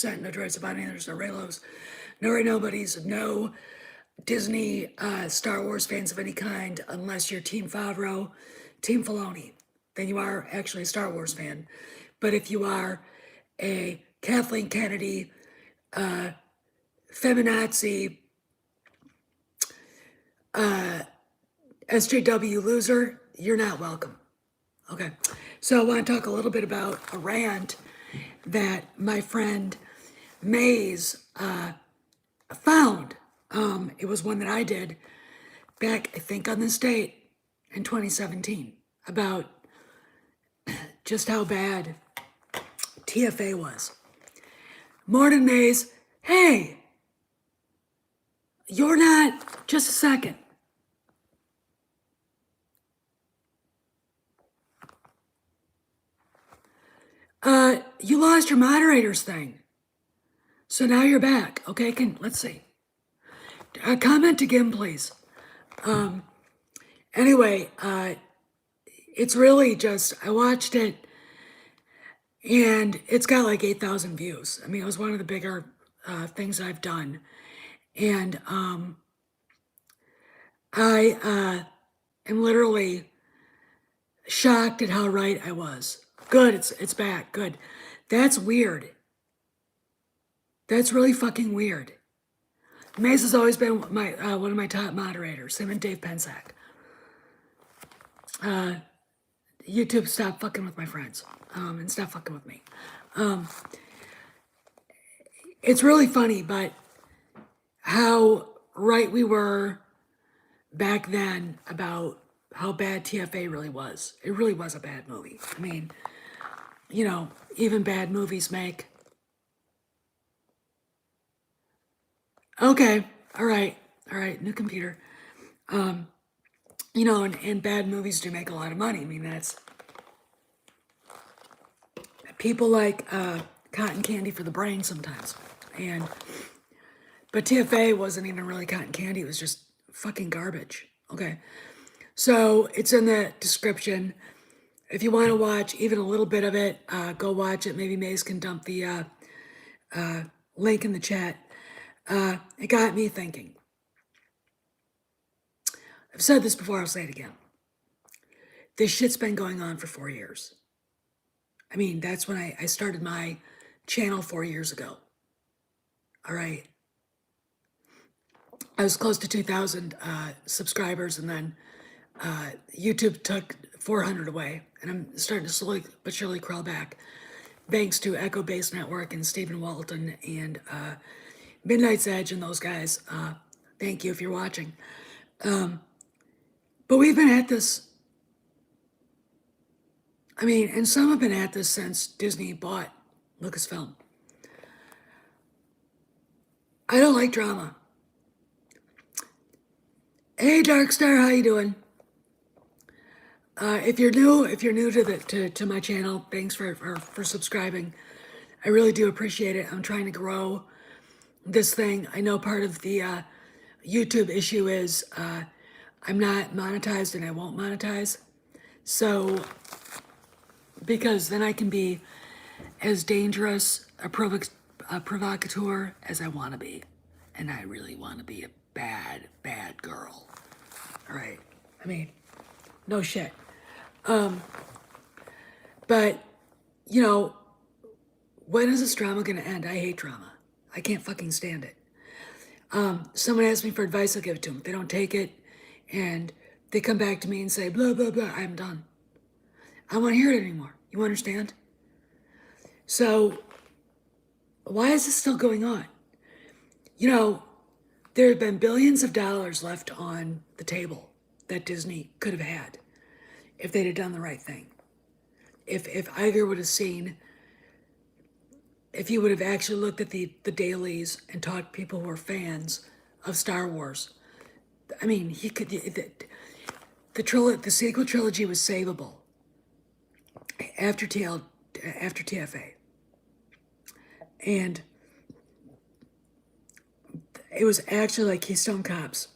no droids, there's no Raylos, no Ray Nobodies, no Disney Star Wars fans of any kind, unless you're Team Favreau, Team Filoni. Then you are actually a Star Wars fan. But if you are a Kathleen Kennedy, feminazi, SJW loser, you're not welcome. Okay, so I want to talk a little bit about a rant that my friend Maze found. It was one that I did back, I think, on this date in 2017 about just how bad TFA was. Morning, Maze. Hey, you're not. Just a second. You lost your moderator's thing. So now you're back. Okay, let's see. Comment again, please. Anyway, it's really just, I watched it and it's got like 8,000 views. I mean, it was one of the bigger things I've done. And I am literally shocked at how right I was. Good, it's back, good. That's weird. That's really fucking weird. Mace has always been my one of my top moderators, him and Dave Pensack. YouTube, stop fucking with my friends, and stop fucking with me. It's really funny, but how right we were back then about how bad TFA really was. It really was a bad movie. I mean, you know, even bad movies make. Okay, all right, new computer. You know, and bad movies do make a lot of money. I mean, that's, people like cotton candy for the brain sometimes. But TFA wasn't even really cotton candy, it was just fucking garbage. Okay, so it's in the description. If you want to watch even a little bit of it, go watch it. Maybe Maze can dump the link in the chat. It got me thinking. I've said this before, I'll say it again. This shit's been going on for 4 years. I mean, that's when I started my channel 4 years ago. All right. I was close to 2,000 subscribers, and then YouTube took 400 away, and I'm starting to slowly but surely crawl back, thanks to Echo Base Network and Stephen Walton and Midnight's Edge and those guys. Thank you if you're watching. But we've been at this, I mean, and some have been at this since Disney bought Lucasfilm. I don't like drama. Hey, Darkstar, how you doing? If you're new to my channel, thanks for subscribing. I really do appreciate it. I'm trying to grow this thing. I know part of the YouTube issue is I'm not monetized and I won't monetize. So, because then I can be as dangerous a provocateur as I want to be. And I really want to be a bad, bad girl. All right. I mean, no shit. But, you know, when is this drama going to end? I hate drama. I can't fucking stand it. Someone asks me for advice, I'll give it to them. If they don't take it and they come back to me and say, blah, blah, blah, I'm done. I don't want to hear it anymore. You understand? So, why is this still going on? You know, there have been billions of dollars left on the table that Disney could have had if they'd have done the right thing. If Iger would have seen, if he would have actually looked at the dailies and talked to people who are fans of Star Wars. I mean, he could, the sequel trilogy was savable after TFA. And it was actually like Keystone Cops.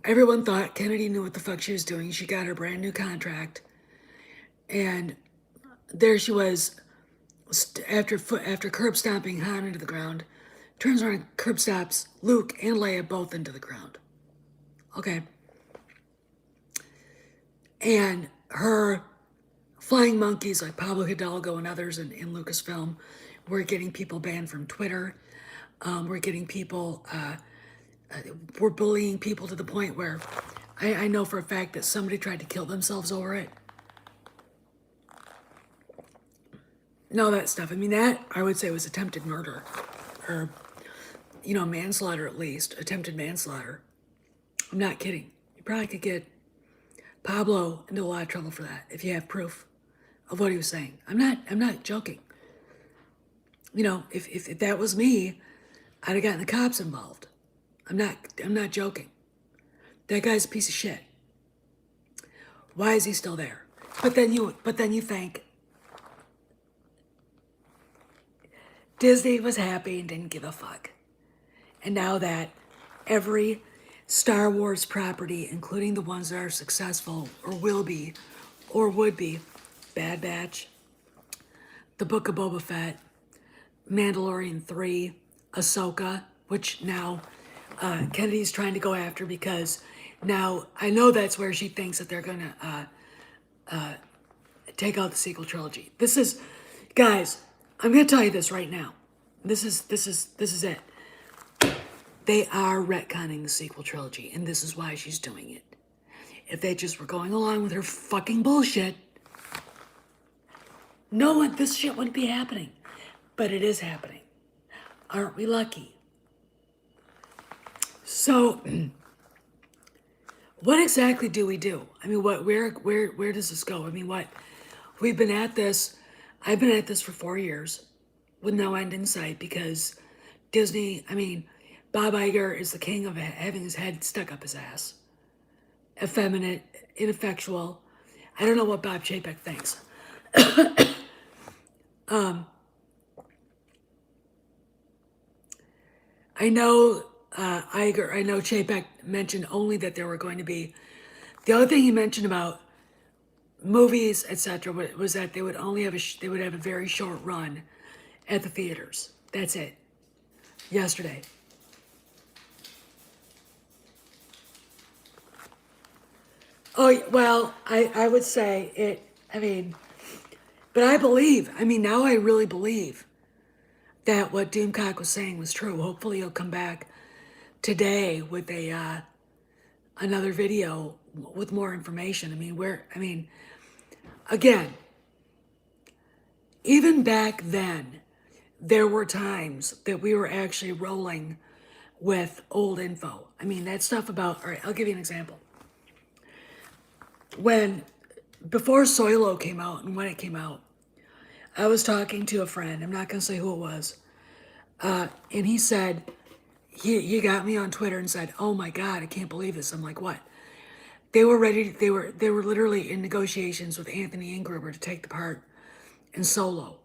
Everyone thought Kennedy knew what the fuck she was doing. She got her brand new contract. And there she was after curb stomping Han into the ground, turns around and curb stops Luke and Leia both into the ground. Okay. And her flying monkeys like Pablo Hidalgo and others in Lucasfilm were getting people banned from Twitter. We're getting people, we're bullying people to the point where I know for a fact that somebody tried to kill themselves over it. No, that stuff. I mean, that I would say was attempted murder, or, manslaughter at least, attempted manslaughter. I'm not kidding. You probably could get Pablo into a lot of trouble for that if you have proof of what he was saying. I'm not joking. If that was me, I'd have gotten the cops involved. I'm not joking. That guy's a piece of shit. Why is he still there? But then you think Disney was happy and didn't give a fuck. And now that every Star Wars property, including the ones that are successful or will be or would be, Bad Batch, The Book of Boba Fett, Mandalorian 3, Ahsoka, which now Kennedy's trying to go after because now I know that's where she thinks that they're going to take out the sequel trilogy. This is, guys, I'm going to tell you this right now. This is it. They are retconning the sequel trilogy, and this is why she's doing it. If they just were going along with her fucking bullshit, this shit wouldn't be happening. But it is happening. Aren't we lucky? So, what exactly do we do? I mean, where does this go? I mean, we've been at this. I've been at this for 4 years with no end in sight because Disney, Bob Iger is the king of having his head stuck up his ass. Effeminate, ineffectual. I don't know what Bob Chapek thinks. I know Chapek mentioned only that there were going to be, the other thing he mentioned about movies, etc., was that they would only have they would have a very short run at the theaters. That's it. Yesterday. Oh, well, I would say it, but I believe, now I really believe that what Doomcock was saying was true. Hopefully he'll come back today with another video with more information. Again, even back then, there were times that we were actually rolling with old info. That stuff about, all right, I'll give you an example. Before Soilo came out and when it came out, I was talking to a friend, I'm not going to say who it was, and he said, he got me on Twitter and said, oh my God, I can't believe this. I'm like, what? They were literally in negotiations with Anthony Ingruber to take the part in Solo.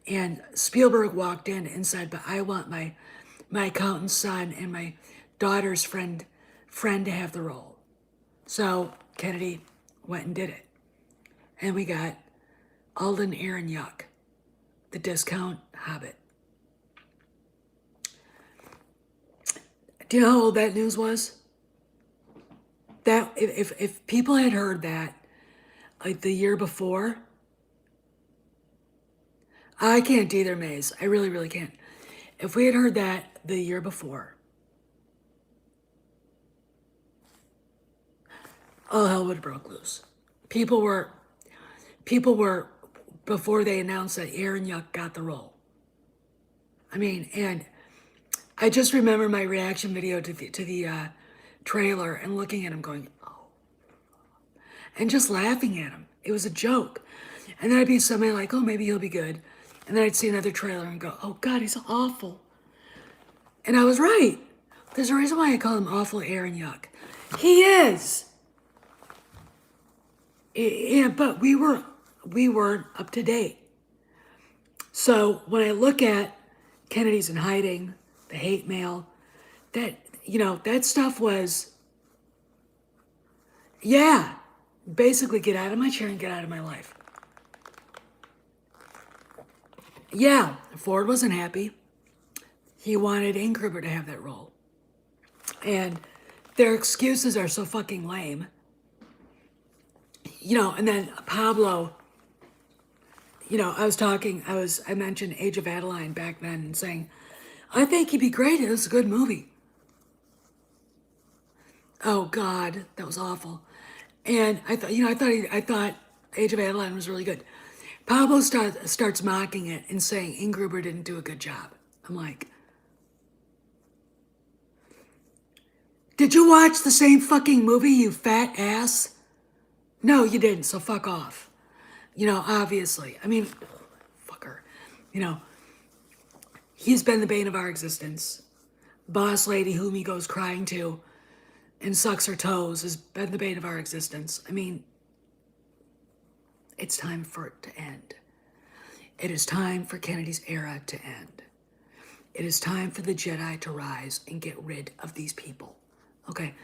And Spielberg walked in and said, but I want my accountant's son and my daughter's friend to have the role. So Kennedy went and did it. And we got Alden Ehrenreich, the discount Hobbit. Do you know how old that news was? That if people had heard that like the year before, I can't either, Maze. I really, really can't. If we had heard that the year before, all hell would have broke loose. People were, before they announced that Aaron Yuck got the role. And I just remember my reaction video to the trailer and looking at him going, oh, and just laughing at him. It was a joke. And then I'd be somebody like, oh, maybe he'll be good. And then I'd see another trailer and go, oh God, he's awful. And I was right. There's a reason why I call him Awful Aaron Yuck. He is. Yeah, but we weren't up to date. So when I look at Kennedy's in hiding, the hate mail, that stuff was, yeah, basically get out of my chair and get out of my life. Yeah, Ford wasn't happy. He wanted Ingruber to have that role. And their excuses are so fucking lame. And then Pablo, I mentioned Age of Adeline back then and saying, I think he'd be great. It was a good movie. Oh God, that was awful. And I thought Age of Adeline was really good. Pablo starts mocking it and saying Ingruber didn't do a good job. I'm like, did you watch the same fucking movie, you fat ass? No, you didn't, so fuck off. Obviously. I mean, fucker. You know, he's been the bane of our existence. Boss lady whom he goes crying to and sucks her toes has been the bane of our existence. I mean, it's time for it to end. It is time for Kennedy's era to end. It is time for the Jedi to rise and get rid of these people. Okay?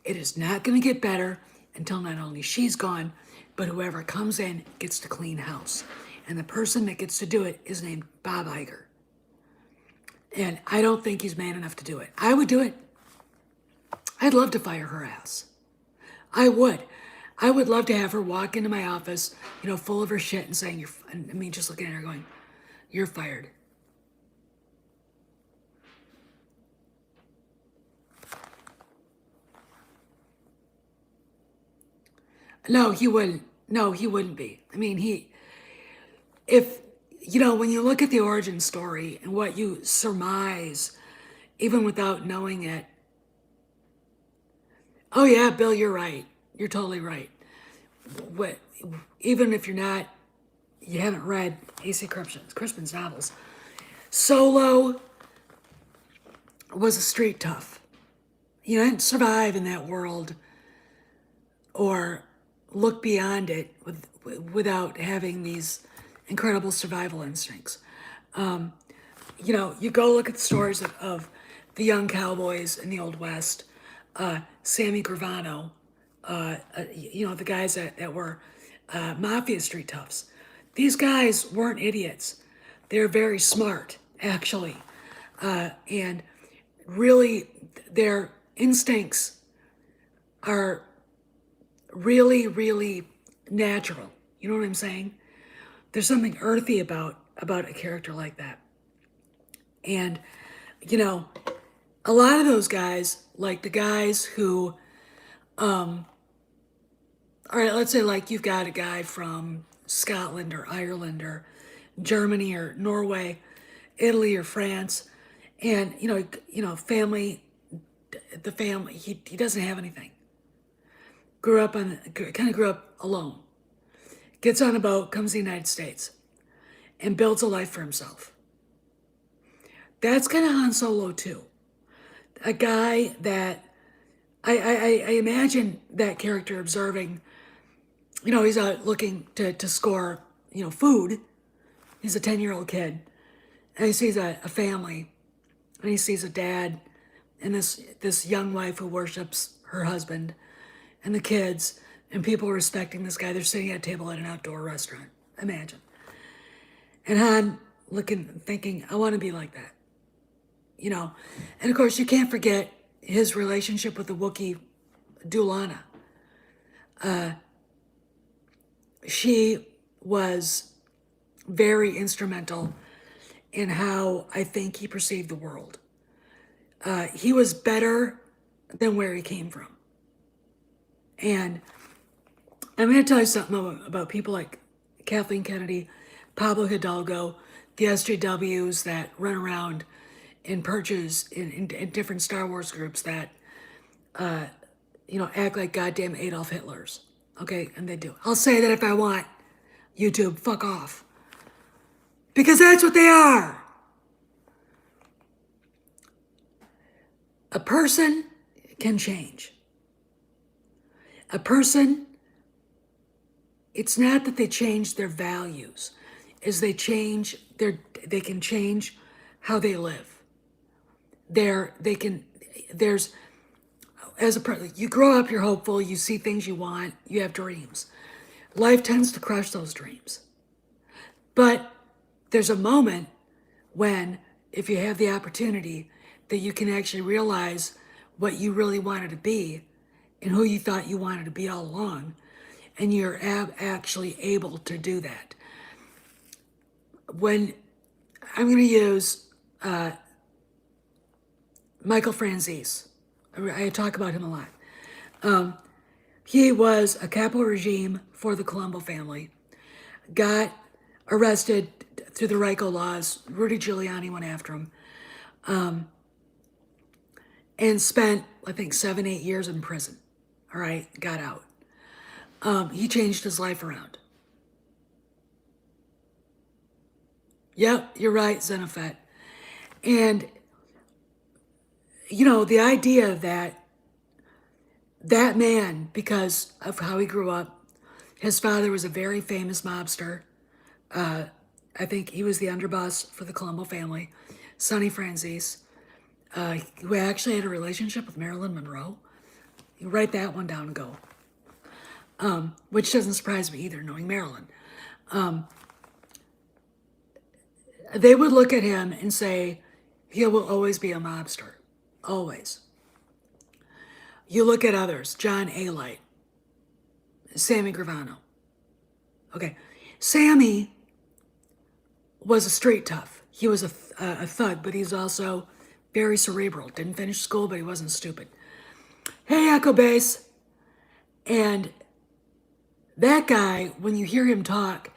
It is not going to get better until not only she's gone, but whoever comes in gets to clean house. And the person that gets to do it is named Bob Iger. And I don't think he's man enough to do it. I would do it. I'd love to fire her ass. I would. I would love to have her walk into my office, full of her shit and saying, just looking at her going, you're fired. No, he wouldn't. No, he wouldn't be. I mean, when you look at the origin story and what you surmise, even without knowing it, oh yeah, Bill, you're right. You're totally right. What, even if you haven't read A.C. Crispin's novels, Solo was a street tough. He didn't survive in that world or look beyond it without having these incredible survival instincts. You go look at the stories of the young cowboys in the Old West, Sammy Gravano, the guys that were mafia street toughs. These guys weren't idiots. They're very smart, actually. And really, their instincts are really, really natural. You know what I'm saying? There's something earthy about a character like that. And, a lot of those guys, like the guys who, all right, let's say like you've got a guy from Scotland or Ireland or Germany or Norway, Italy or France, and family, the family, he doesn't have anything. Grew up alone. Gets on a boat, comes to the United States, and builds a life for himself. That's kind of Han Solo too. A guy that I imagine that character observing, he's out looking to score, food. He's a 10-year-old kid. And he sees a family. And he sees a dad and this young wife who worships her husband and the kids and people respecting this guy. They're sitting at a table at an outdoor restaurant. Imagine. And Han thinking, I want to be like that. And of course you can't forget his relationship with the Wookiee Dulana. She was very instrumental in how I think he perceived the world. He was better than where he came from. And I'm going to tell you something about people like Kathleen Kennedy, Pablo Hidalgo, the SJWs that run around in purges in different Star Wars groups that, act like goddamn Adolf Hitlers. Okay, and they do. I'll say that if I want. YouTube, fuck off. Because that's what they are. A person can change. A person, it's not that they change their values, is they can change how they live. You grow up, you're hopeful, you see things you want, you have dreams. Life tends to crush those dreams. But there's a moment when, if you have the opportunity, that you can actually realize what you really wanted to be and who you thought you wanted to be all along, and you're actually able to do that. When I'm going to use Michael Franzese, I talk about him a lot. He was a capo regime for the Colombo family, got arrested through the RICO laws. Rudy Giuliani went after him, and spent, I think, 7, 8 years in prison. All right, got out. He changed his life around. Yep, you're right, Xenophet. And, the idea that that man, because of how he grew up, his father was a very famous mobster. I think he was the underboss for the Colombo family, Sonny Franzese, who actually had a relationship with Marilyn Monroe. You write that one down and go. Which doesn't surprise me either, knowing Marilyn. They would look at him and say, he will always be a mobster. Always. You look at others, John A. Light, Sammy Gravano. Okay, Sammy was a street tough. He was a thug, but he's also very cerebral. Didn't finish school, but he wasn't stupid. Hey, Echo Base. And that guy, when you hear him talk,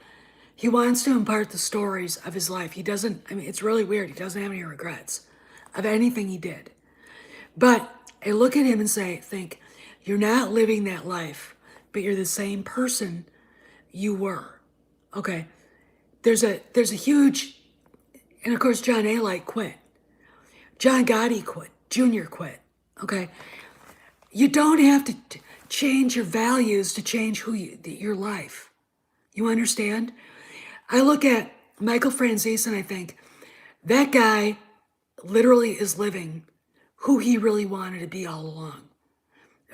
he wants to impart the stories of his life. He doesn't, it's really weird. He doesn't have any regrets of anything he did. But I look at him and think, you're not living that life, but you're the same person you were. Okay. There's a huge, and of course, John A. Light quit. John Gotti quit. Jr. quit. Okay. You don't have to change your values to change your life. You understand? I look at Michael Franzese and I think, that guy literally is living who he really wanted to be all along.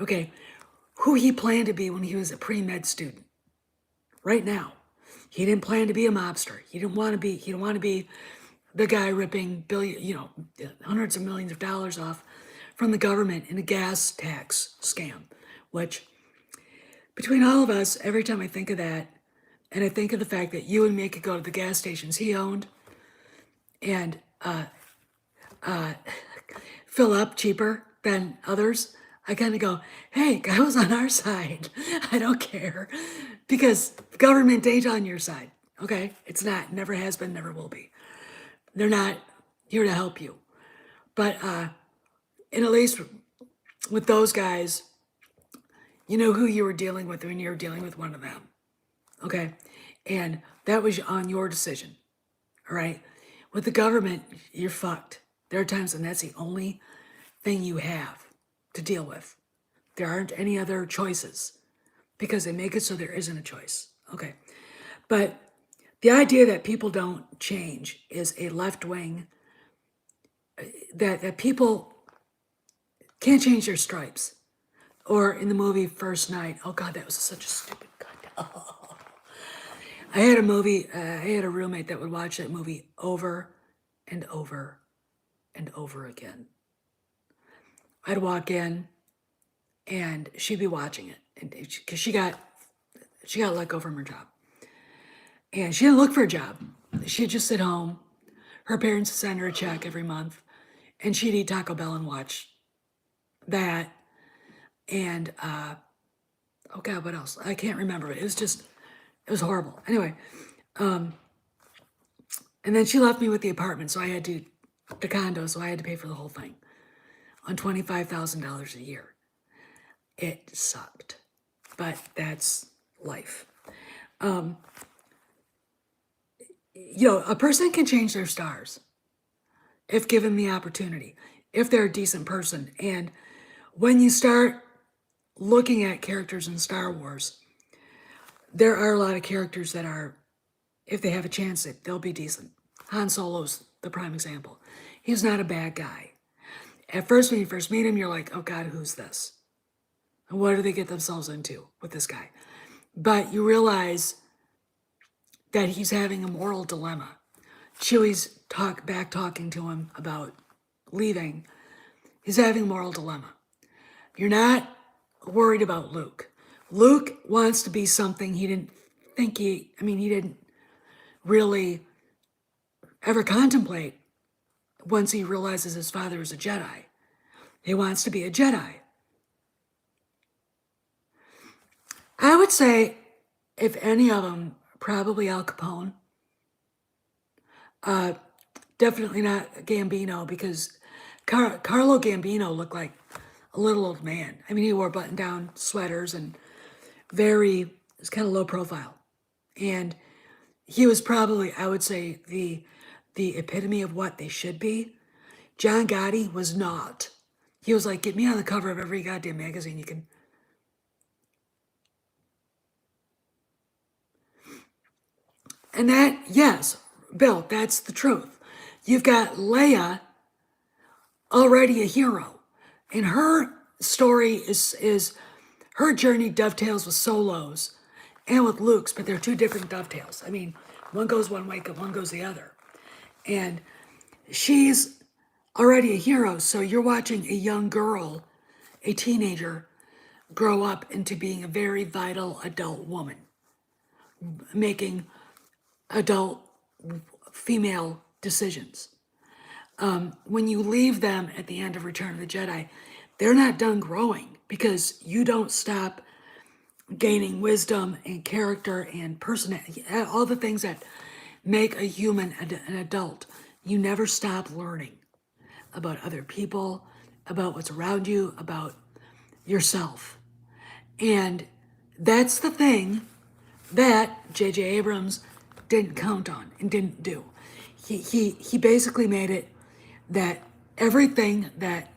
Okay, who he planned to be when he was a pre-med student. Right now, he didn't plan to be a mobster. He didn't want to be the guy ripping hundreds of millions of dollars off from the government in a gas tax scam. Which, between all of us, every time I think of that, and I think of the fact that you and me could go to the gas stations he owned and fill up cheaper than others, I kind of go, hey, guy was on our side. I don't care. Because the government ain't on your side, okay? It's not, never has been, never will be. They're not here to help you. But and at least with those guys, you know who you were dealing with when you were dealing with one of them, okay? And that was on your decision, all right? With the government, you're fucked. There are times when that's the only thing you have to deal with. There aren't any other choices because they make it so there isn't a choice, okay? But the idea that people don't change is a left wing, that people can't change their stripes. Or in the movie First Night, oh God, that was such a stupid cut. Oh. I had a roommate that would watch that movie over and over and over again. I'd walk in and she'd be watching it, and because she got let go from her job. And she didn't look for a job. She'd just sit home. Her parents would send her a check every month, and she'd eat Taco Bell and watch that. And, oh God, what else? I can't remember it. It was horrible. Anyway, and then she left me with the apartment, so the condo, so I had to pay for the whole thing on $25,000 a year. It sucked, but that's life. A person can change their stars if given the opportunity, if they're a decent person. And when you start looking at characters in Star Wars, there are a lot of characters that are, if they have a chance, they'll be decent. Han Solo's the prime example. He's not a bad guy. At first, when you first meet him, you're like, oh God, who's this? And what do they get themselves into with this guy? But you realize that he's having a moral dilemma. Chewie's back talking to him about leaving. He's having a moral dilemma. You're not worried about Luke. Luke wants to be something he didn't think he didn't really ever contemplate once he realizes his father is a Jedi. He wants to be a Jedi. I would say, if any of them, probably Al Capone. Definitely not Gambino, because Carlo Gambino looked like a little old man. I mean, he wore button-down sweaters and it's kind of low profile. And he was probably, I would say, the epitome of what they should be. John Gotti was not. He was like, get me on the cover of every goddamn magazine you can. And that, yes, Bill, that's the truth. You've got Leia, already a hero. And her story is her journey dovetails with Solo's and with Luke's, but they're two different dovetails. I mean, one goes one way, one goes the other. And she's already a hero, so you're watching a young girl, a teenager, grow up into being a very vital adult woman, making adult female decisions. When you leave them at the end of Return of the Jedi, they're not done growing, because you don't stop gaining wisdom and character and personality, all the things that make a human an adult. You never stop learning about other people, about what's around you, about yourself. And that's the thing that J.J. Abrams didn't count on and didn't do. He basically made it that everything that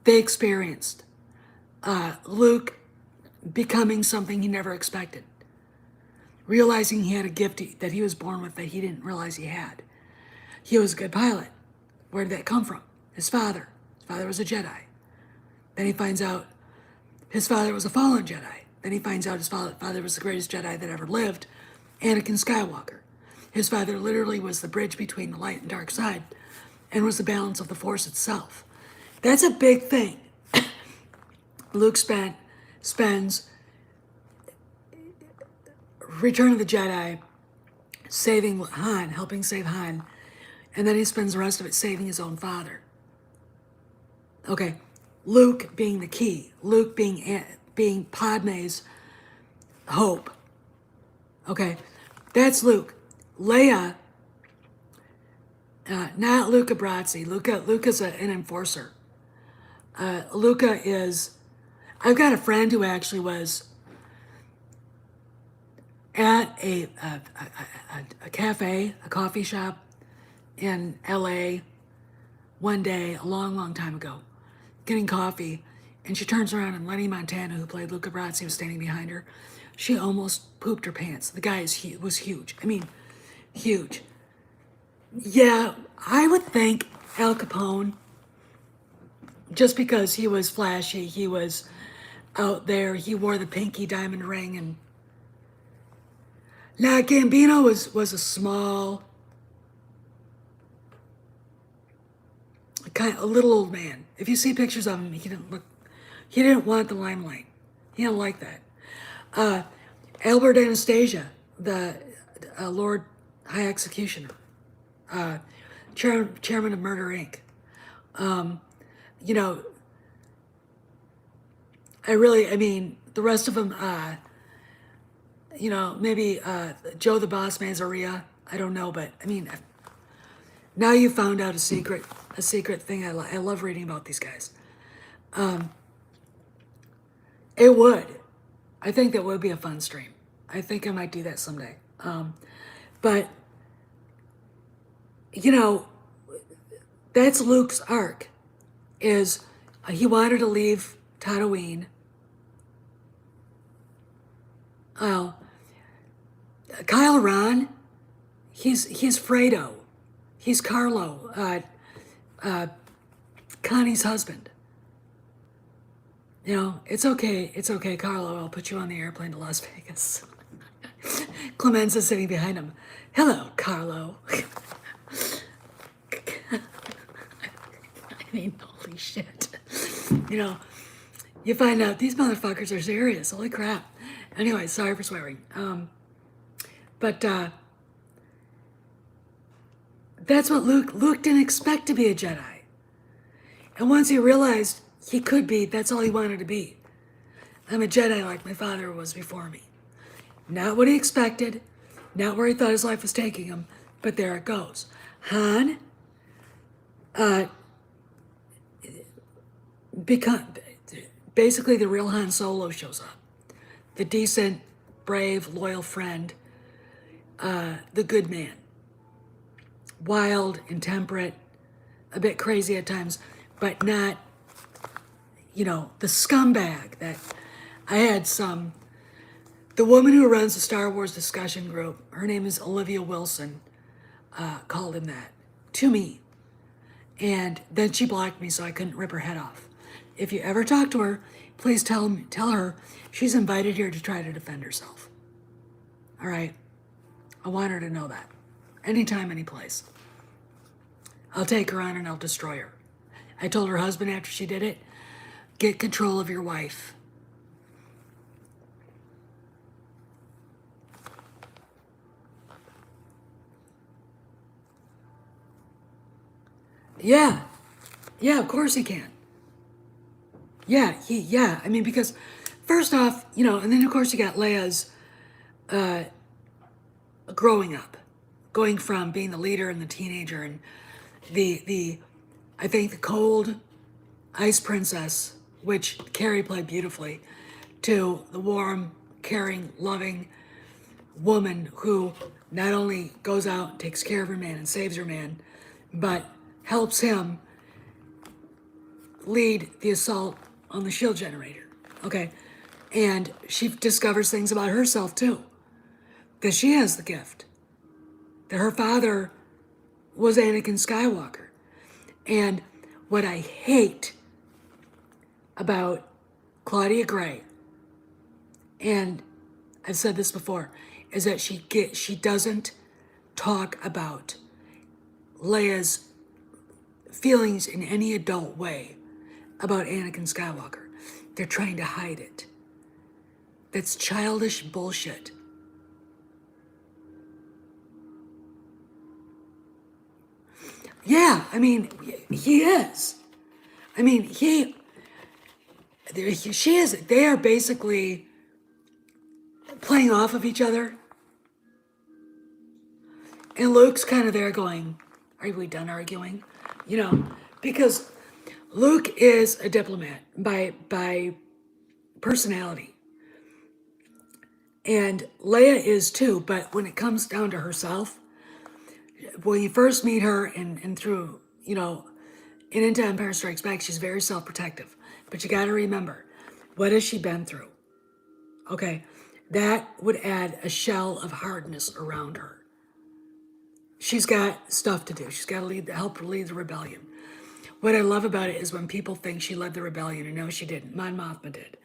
they experienced, Luke becoming something he never expected, realizing he had a gift that he was born with that he didn't realize he had. He was a good pilot. Where did that come from? His father. His father was a Jedi. Then he finds out his father was a fallen Jedi. Then he finds out his father was the greatest Jedi that ever lived, Anakin Skywalker. His father literally was the bridge between the light and dark side and was the balance of the Force itself. That's a big thing. Luke spends Return of the Jedi saving Han, helping save Han, and then he spends the rest of it saving his own father. Okay, Luke being the key, Luke being Padme's hope. Okay, that's Luke. Leia, not Luca Brasi. Luca's an enforcer. Luca is. I've got a friend who actually was at a cafe, a coffee shop in LA one day, a long, long time ago, getting coffee, and she turns around and Lenny Montana, who played Luca Brasi, was standing behind her. She almost pooped her pants. The guy was huge. I mean, huge. Yeah, I would think Al Capone, just because he was flashy, he was out there, he wore the pinky diamond ring, and now Gambino was a small, a little old man. If you see pictures of him, he didn't want the limelight. He didn't like that. Albert Anastasia, the Lord High Executioner, chairman of Murder Inc. The rest of them, maybe Joe the Boss Manzaria, I don't know, but I mean, now you found out a secret thing. I love reading about these guys. I think that would be a fun stream. I think I might do that someday. But, that's Luke's arc, is he wanted to leave Tatooine. Well, Kylo Ren, he's Fredo. He's Carlo, Connie's husband. You know, it's okay. It's okay, Carlo. I'll put you on the airplane to Las Vegas. Clemenza sitting behind him. Hello, Carlo. I mean, holy shit. You know, you find out these motherfuckers are serious. Holy crap. Anyway, sorry for swearing. But that's what Luke didn't expect to be a Jedi. And once he realized he could be, that's all he wanted to be. I'm a Jedi like my father was before me. Not what he expected, not where he thought his life was taking him, but there it goes. Han, become, basically the real Han Solo shows up. The decent, brave, loyal friend, the good man. Wild, intemperate, a bit crazy at times, but not, you know, the scumbag that I had some. The woman who runs the Star Wars discussion group, her name is Olivia Wilson, called him that to me. And then she blocked me so I couldn't rip her head off. If you ever talk to her, please tell her she's invited here to try to defend herself. All right? I want her to know that. Anytime, any place. I'll take her on and I'll destroy her. I told her husband after she did it, get control of your wife. Yeah. Yeah, of course he can. Yeah. I mean, because first off, you know, and then of course you got Leia's growing up, going from being the leader and the teenager and the I think the cold ice princess, which Carrie played beautifully, to the warm, caring, loving woman who not only goes out and takes care of her man and saves her man, but helps him lead the assault on the shield generator. Okay. And she discovers things about herself too. That she has the gift. That her father was Anakin Skywalker. And what I hate about Claudia Gray, and I've said this before, is that she doesn't talk about Leia's feelings in any adult way about Anakin Skywalker. They're trying to hide it. That's childish bullshit. Yeah, I mean, he is. I mean, she is. They are basically playing off of each other. And Luke's kind of there going, are we done arguing? You know, because Luke is a diplomat by personality. And Leia is too, but when it comes down to herself, when you first meet her and through, you know, and into Empire Strikes Back, she's very self-protective. But you got to remember, what has she been through? Okay, that would add a shell of hardness around her. She's got stuff to do. She's got to help her lead the rebellion. What I love about it is when people think she led the rebellion, and no, she didn't. Mon Mothma did.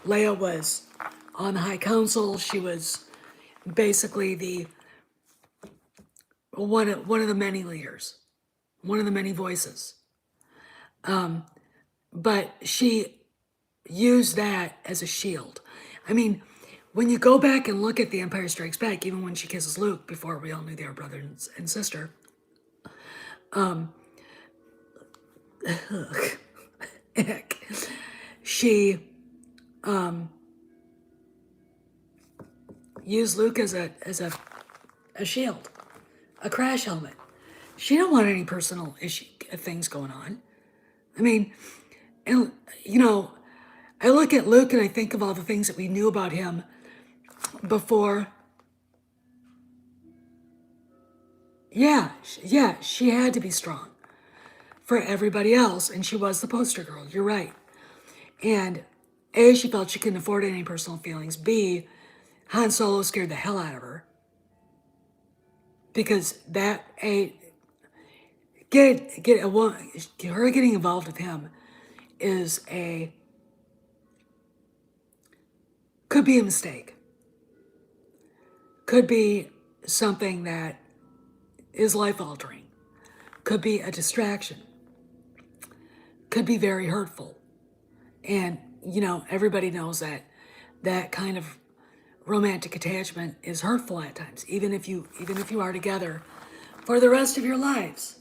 Leia was on the High Council. She was basically the one of the many leaders, one of the many voices. But she used that as a shield. I mean, when you go back and look at The Empire Strikes Back, even when she kisses Luke before we all knew they were brother and sister, she used Luke as a shield, a crash helmet. She don't want any personal things going on. I mean, and you know, I look at Luke and I think of all the things that we knew about him before. Yeah, she had to be strong for everybody else, and she was the poster girl. You're right. And A, she felt she couldn't afford any personal feelings. B, Han Solo scared the hell out of her. Because her getting involved with him is a Could be a mistake. Could be something that is life altering. Could be a distraction. Could be very hurtful. And, everybody knows that that kind of romantic attachment is hurtful at times, even if you are together for the rest of your lives.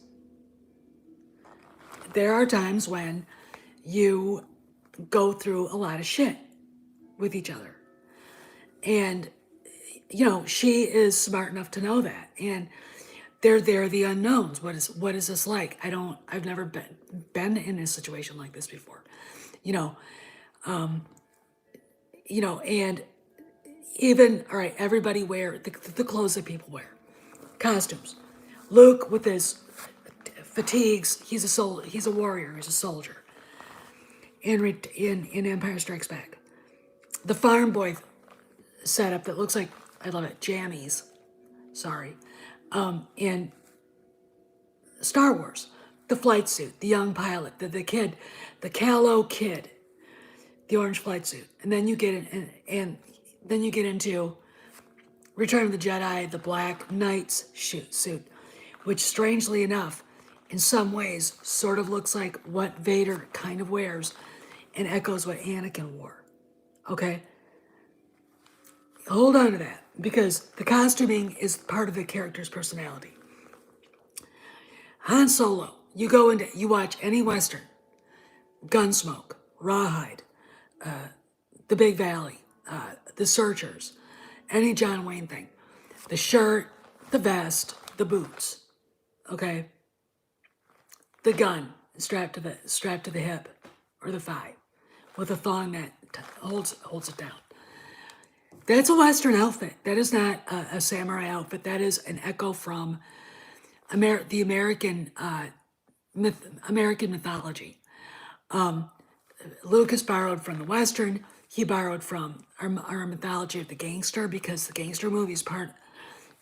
There are times when you go through a lot of shit with each other. And, she is smart enough to know that. And they're the unknowns. What is this like? I've never been in a situation like this before. And even, all right, everybody wear the clothes that people wear. Costumes. Luke with his fatigues, he's a warrior, he's a soldier. In Empire Strikes Back. The farm boy setup that looks like, I love it, jammies. Sorry. In Star Wars, the flight suit, the young pilot, the kid, the callow kid, the orange flight suit, and then you get in, and then you get into Return of the Jedi, the black knight's suit, which strangely enough, in some ways, sort of looks like what Vader kind of wears, and echoes what Anakin wore. Okay, hold on to that, because the costuming is part of the character's personality. Han Solo, you watch any Western, Gunsmoke, Rawhide, The Big Valley, The Searchers, any John Wayne thing. The shirt, the vest, the boots, okay? The gun strapped to the hip or the thigh with a thong that holds it down. That's a Western outfit. That is not a samurai outfit. That is an echo from the American mythology. Lucas borrowed from the Western. He borrowed from our mythology of the gangster, because the gangster movie is part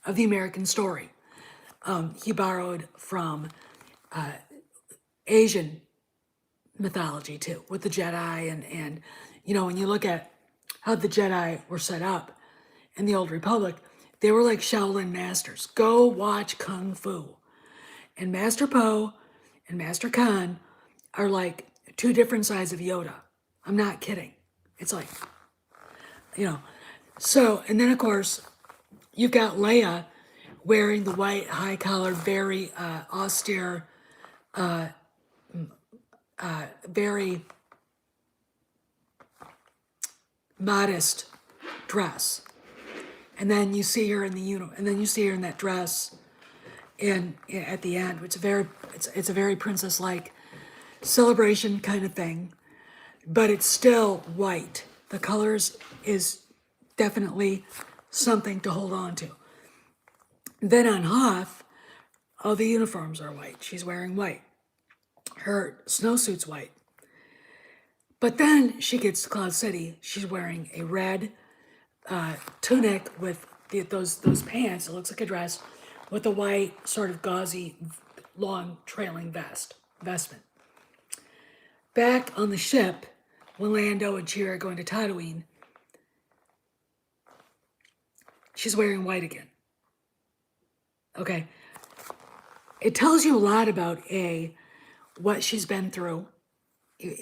of the American story. He borrowed from Asian mythology too, with the Jedi, and when you look at how the Jedi were set up in the Old Republic, they were like Shaolin masters. Go watch Kung Fu. And Master Po and Master Khan are like two different sides of Yoda. I'm not kidding. It's like, So, and then of course, you've got Leia wearing the white, high-collared, very austere, very modest dress. And then you see her in that dress at the end. It's a very princess-like celebration kind of thing, but it's still white. The colors is definitely something to hold on to. Then on Hoth, all the uniforms are white. She's wearing white. Her snowsuit's white. But then she gets to Cloud City. She's wearing a red tunic with those pants. It looks like a dress with a white sort of gauzy, long trailing vestment. Back on the ship, when Lando and Chewie are going to Tatooine, she's wearing white again. Okay. It tells you a lot about what she's been through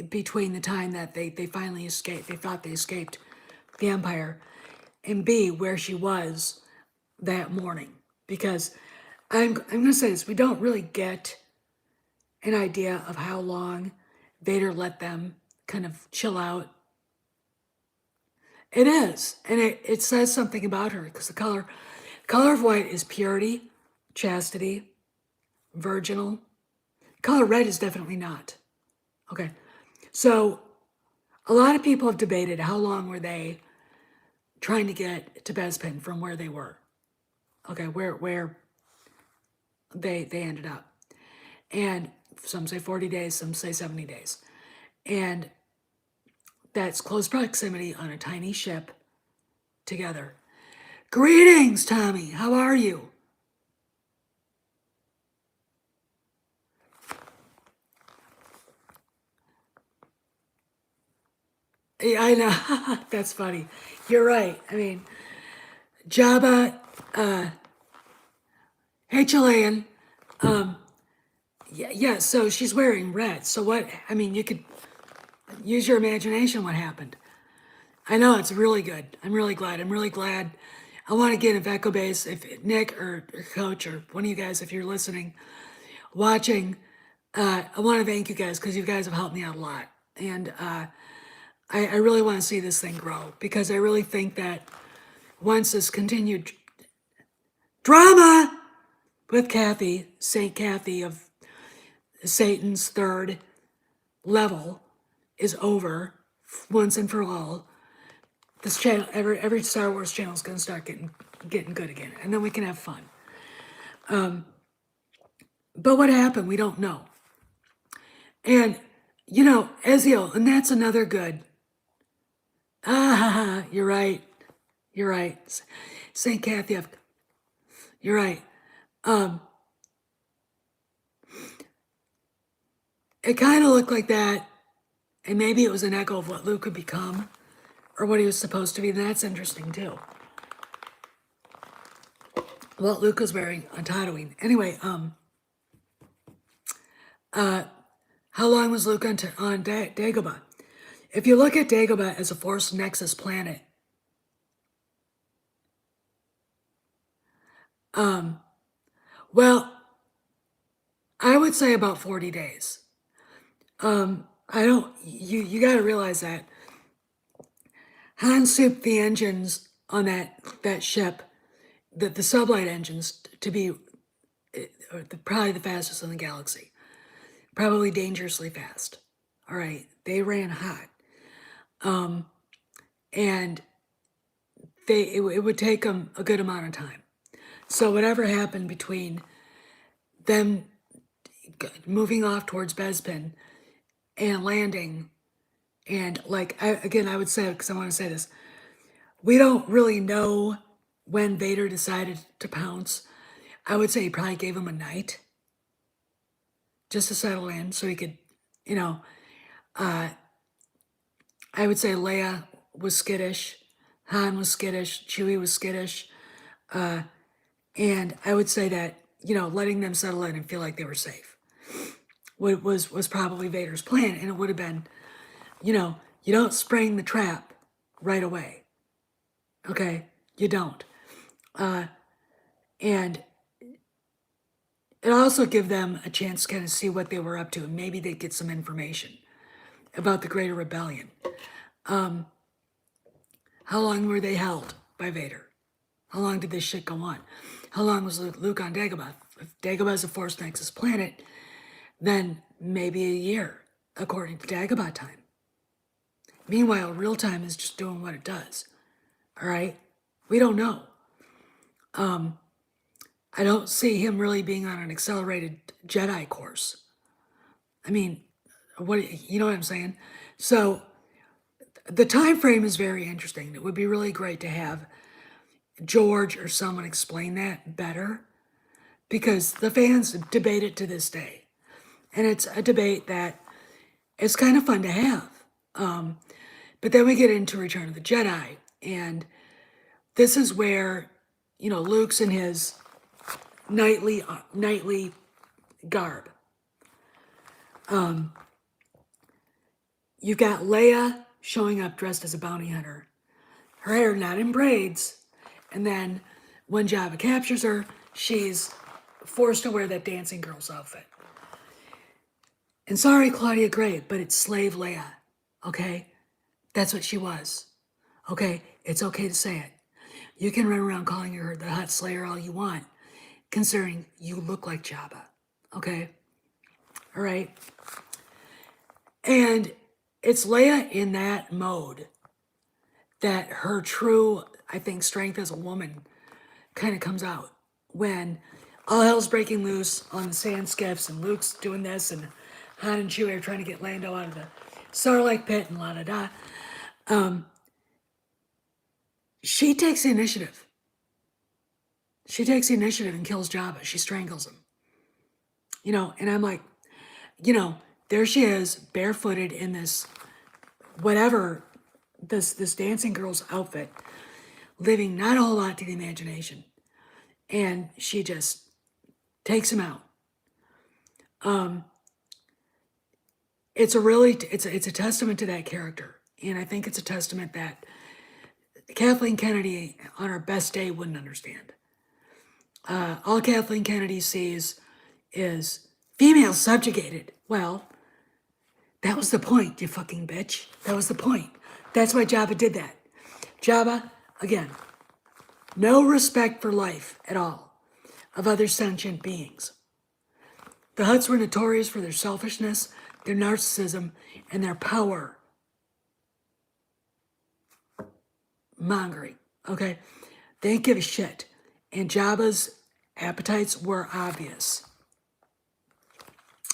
between the time that they finally escaped. They thought they escaped the Empire, and B, where she was that morning. Because I'm going to say this, we don't really get an idea of how long Vader let them kind of chill out. It is, and it says something about her, because the color of white is purity, chastity, virginal. Color red is definitely not. Okay, so a lot of people have debated how long were they trying to get to Bespin from where they were. Okay, where they ended up. And some say 40 days, some say 70 days. And that's close proximity on a tiny ship together. Greetings, Tommy. How are you? Yeah, I know. That's funny. You're right. I mean, Jabba, hey Chilean. Yeah, so she's wearing red. So what, I mean, you could use your imagination what happened. I know, it's really good. I'm really glad. I'm really glad. I want to get if Echo Base, if Nick or Coach or one of you guys, if you're listening, watching, I want to thank you guys because you guys have helped me out a lot. And I really want to see this thing grow because I really think that once this continued drama with Kathy, Saint Kathy of Satan's third level is over once and for all, this channel, every Star Wars channel is going to start getting good again, and then we can have fun. But what happened, we don't know. And you know, Ezio, and that's another good. You're right. You're right. Saint Kathy, you're right. It kind of looked like that, and maybe it was an echo of what Luke could become, or what he was supposed to be. And that's interesting too. What Luke was wearing on Tatooine. Anyway, how long was Luke on Dagobah? If you look at Dagobah as a Force Nexus planet, well, I would say about 40 days. I don't, you got to realize that Han souped the engines on that ship, the sublight engines, to be probably the fastest in the galaxy, probably dangerously fast. All right, they ran hot, and it would take them a good amount of time. So whatever happened between them moving off towards Bespin and landing, and like I would say, because I want to say this, we don't really know when Vader decided to pounce. I would say he probably gave him a night just to settle in so he could, you know, I would say Leia was skittish, Han was skittish, Chewie was skittish, and I would say that, you know, letting them settle in and feel like they were safe was probably Vader's plan, and it would have been, you know, you don't spring the trap right away. Okay, you don't, and it also give them a chance to kind of see what they were up to, and maybe they'd get some information about the Greater Rebellion. How long were they held by Vader? How long did this shit go on? How long was Luke on Dagobah? If Dagobah is a Force Nexus planet, then maybe a year, according to Dagobah time. Meanwhile, real time is just doing what it does. All right? We don't know. I don't see him really being on an accelerated Jedi course. I mean, what, you know what I'm saying? So the time frame is very interesting. It would be really great to have George or someone explain that better, because the fans debate it to this day. And it's a debate that is kind of fun to have. But then we get into Return of the Jedi, and this is where, you know, Luke's in his knightly garb. You've got Leia showing up dressed as a bounty hunter, her hair not in braids, and then when Jabba captures her, she's forced to wear that dancing girl's outfit. And sorry, Claudia Gray, but it's slave Leia, okay? That's what she was, okay? It's okay to say it. You can run around calling her the Hutt Slayer all you want, considering you look like Jabba, okay? All right? And it's Leia in that mode that her true, I think, strength as a woman kind of comes out when all hell's breaking loose on the sand skiffs and Luke's doing this and Han and Chewie are trying to get Lando out of the Sarlacc pit and la-da-da. She takes the initiative. She takes the initiative and kills Jabba. She strangles him. You know, and I'm like, you know, there she is, barefooted in this whatever this dancing girl's outfit, leaving not a whole lot to the imagination, and she just takes him out. It's a testament to that character, and I think it's a testament that Kathleen Kennedy on her best day wouldn't understand. All Kathleen Kennedy sees is female subjugated. Well, that was the point, you fucking bitch. That was the point. That's why Jabba did that. Jabba, again, no respect for life at all of other sentient beings. The Hutts were notorious for their selfishness, their narcissism, and their power mongering. Okay? They didn't give a shit. And Jabba's appetites were obvious.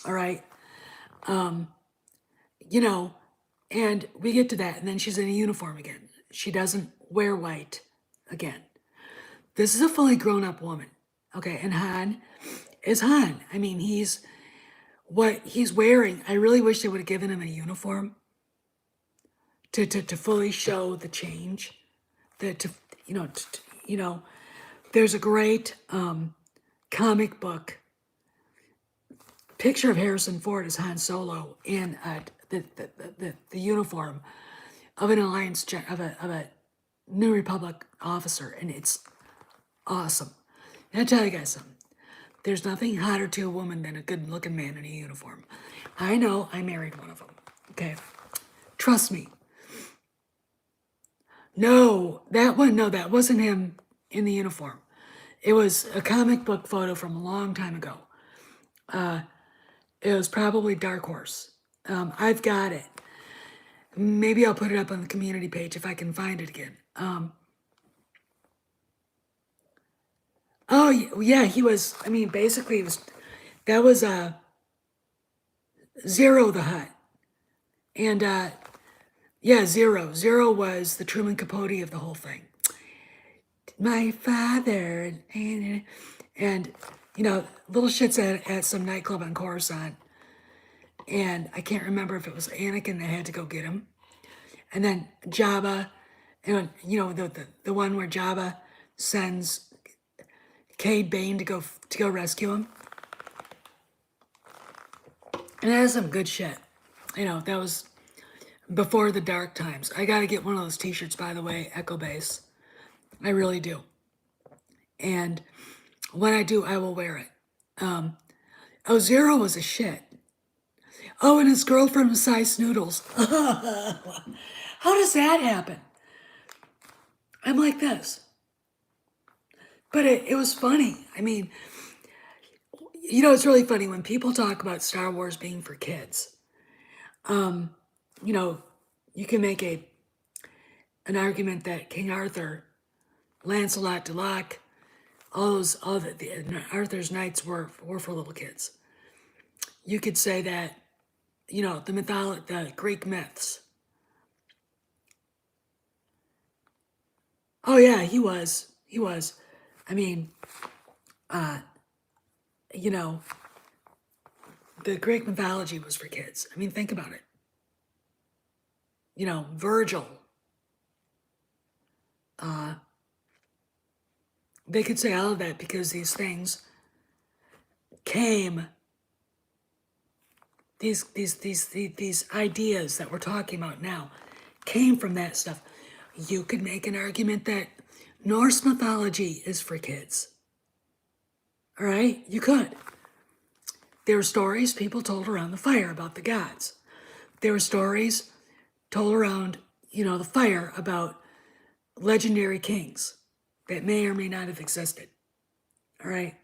All right? And we get to that, and then she's in a uniform again. She doesn't wear white again. This is a fully grown-up woman. Okay, and Han is Han. I mean, what he's wearing, I really wish they would have given him a uniform to fully show the change. There's a great comic book picture of Harrison Ford as Han Solo in the uniform of an Alliance of a New Republic officer, and it's awesome. And I'll tell you guys something. There's nothing hotter to a woman than a good-looking man in a uniform. I know, I married one of them. Okay, trust me. No, that wasn't him in the uniform. It was a comic book photo from a long time ago. It was probably Dark Horse. I've got it. Maybe I'll put it up on the community page if I can find it again. Oh, yeah, he was, I mean, basically, that was Zero the Hutt. And, yeah, Zero. Zero was the Truman Capote of the whole thing. My father, and little shits at some nightclub on Coruscant. And I can't remember if it was Anakin that had to go get him. And then Jabba, and the one where Jabba sends Cade Bane to go rescue him. And that is some good shit. That was before the dark times. I gotta get one of those t-shirts, by the way, Echo Base. I really do. And when I do, I will wear it. Zero was a shit. Oh, and his girlfriend was size noodles. How does that happen? I'm like this. But it was funny. I mean, it's really funny when people talk about Star Wars being for kids. You can make an argument that King Arthur, Lancelot du Lac, all the Arthur's knights were for little kids. You could say that, the Greek myths. Oh yeah, he was. I mean, the Greek mythology was for kids. I mean, think about it. Virgil. They could say all of that because these things came, these ideas that we're talking about now came from that stuff. You could make an argument that Norse mythology is for kids. All right? You could. There were stories people told around the fire about the gods. There were stories told around, the fire about legendary kings that may or may not have existed. All right?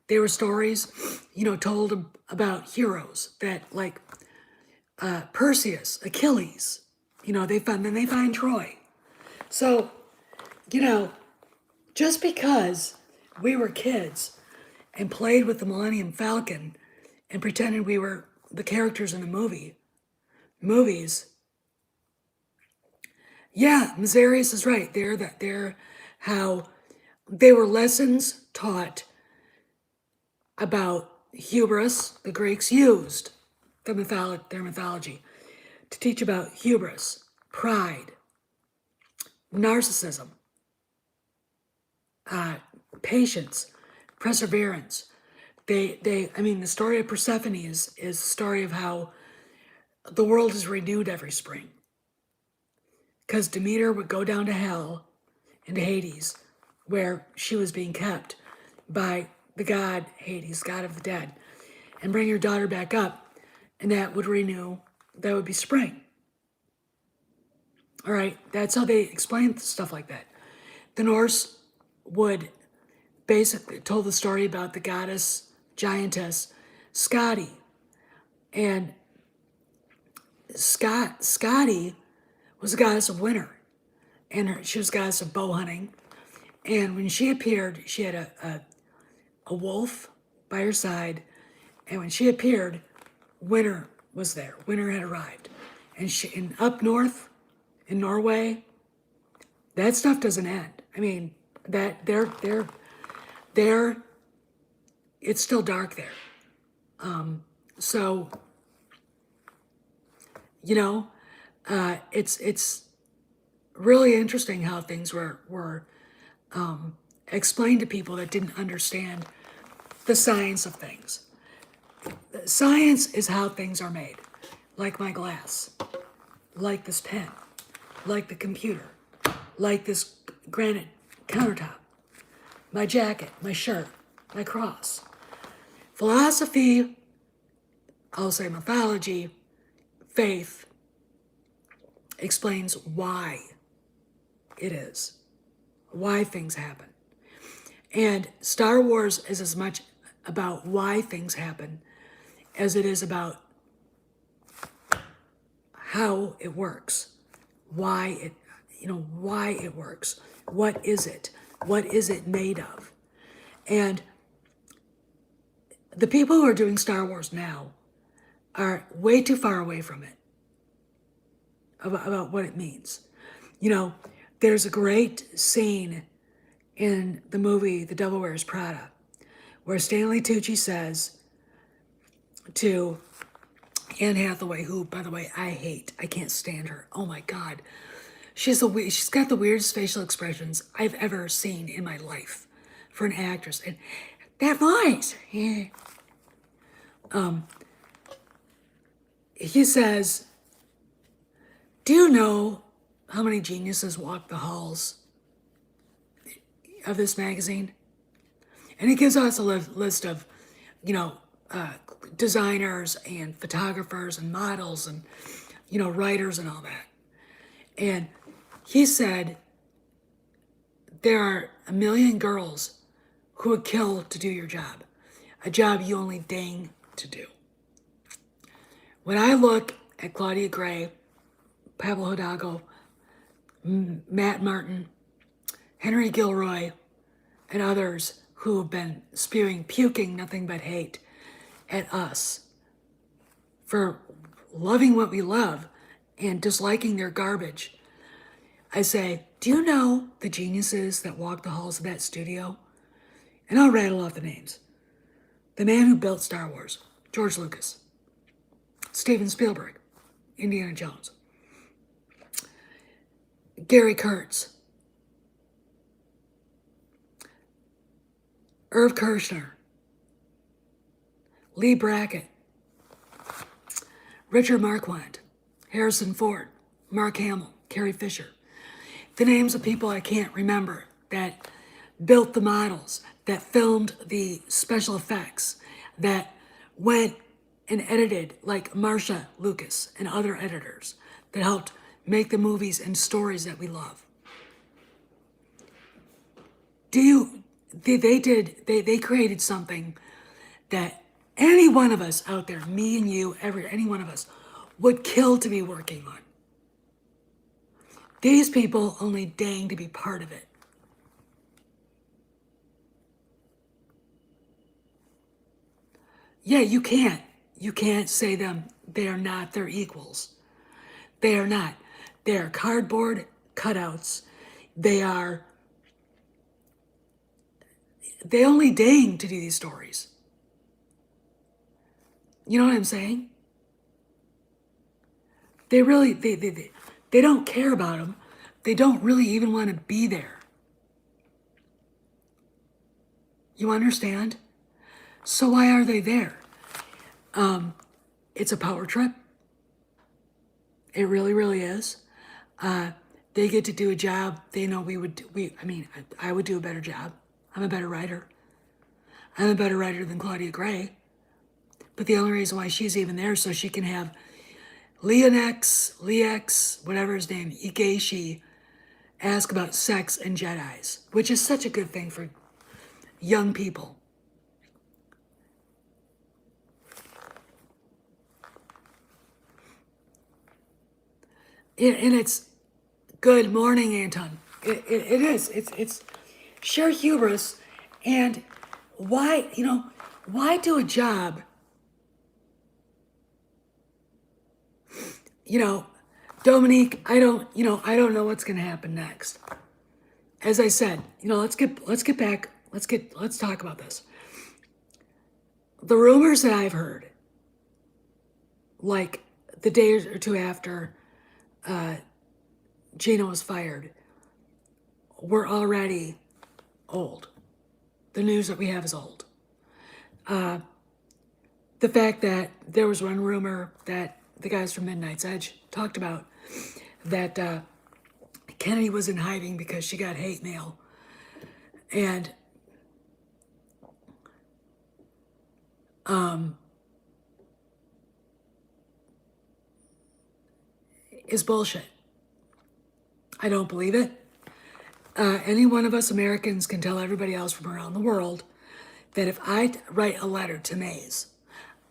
There were stories, told about heroes that, like Perseus, Achilles, they find Troy. So, just because we were kids and played with the Millennium Falcon and pretended we were the characters in the movies, yeah, Mazarius is right. They're how they were lessons taught about hubris. The Greeks used their mythology to teach about hubris, pride, narcissism, patience, perseverance. I mean, the story of Persephone is the story of how the world is renewed every spring. Because Demeter would go down to hell, into Hades, where she was being kept by the god Hades, god of the dead, and bring her daughter back up, and that would be spring. All right, that's how they explain stuff like that. The Norse would basically told the story about the goddess giantess Skadi, and Skadi was a goddess of winter, and she was a goddess of bow hunting. And when she appeared, she had a wolf by her side, and when she appeared, winter was there. Winter had arrived, and up north in Norway, that stuff doesn't end. I mean, that they're it's still dark there. So you know, it's really interesting how things were explained to people that didn't understand the science of things. Science is how things are made, like my glass, like this pen, like the computer, like this granite countertop, my jacket, my shirt, my cross. Philosophy, I'll say mythology, faith, explains why it is, why things happen. And Star Wars is as much about why things happen as it is about how it works, why it works. What is it? What is it made of? And the people who are doing Star Wars now are way too far away from it, about what it means. You know, there's a great scene in the movie The Devil Wears Prada where Stanley Tucci says to Anne Hathaway, who, by the way, I can't stand her. Oh my God. She's got the weirdest facial expressions I've ever seen in my life for an actress. And that voice. Yeah. He says, do you know how many geniuses walk the halls of this magazine? And he gives us a list of, designers and photographers and models and, writers and all that. And he said, there are 1 million girls who would kill to do your job, a job you only deign to do. When I look at Claudia Gray, Pablo Hidalgo, Matt Martin, Henry Gilroy, and others who have been puking nothing but hate at us for loving what we love and disliking their garbage, I say, do you know the geniuses that walk the halls of that studio? And I'll rattle off the names. The man who built Star Wars, George Lucas. Steven Spielberg, Indiana Jones. Gary Kurtz. Irv Kershner. Lee Brackett. Richard Marquand. Harrison Ford. Mark Hamill. Carrie Fisher. The names of people I can't remember that built the models, that filmed the special effects, that went and edited, like Marcia Lucas and other editors that helped make the movies and stories that we love. They created something that any one of us out there, me and you, any one of us, would kill to be working on. These people only deign to be part of it. Yeah, you can't. You can't say they are not their equals. They are not. They are cardboard cutouts. They only deign to do these stories. You know what I'm saying? They don't care about them. they don't really even want to be there. You understand? So why are they there? It's a power trip. It really, really is. They get to do a job they know I would do a better job. I'm a better writer. I'm a better writer than Claudia Gray. But the only reason why she's even there is so she can have Leox, whatever his name, Igeishi, ask about sex and Jedis, which is such a good thing for young people. And it's good morning, Anton. It is. It's sheer hubris. And why do a job? Dominique, I don't know what's going to happen next. As I said, let's get back. Let's talk about this. The rumors that I've heard, like the day or two after Gina was fired, were already old. The news that we have is old. The fact that there was one rumor that the guys from Midnight's Edge talked about, that Kennedy was in hiding because she got hate mail, and is bullshit. I don't believe it. Any one of us Americans can tell everybody else from around the world that if I write a letter to Mays,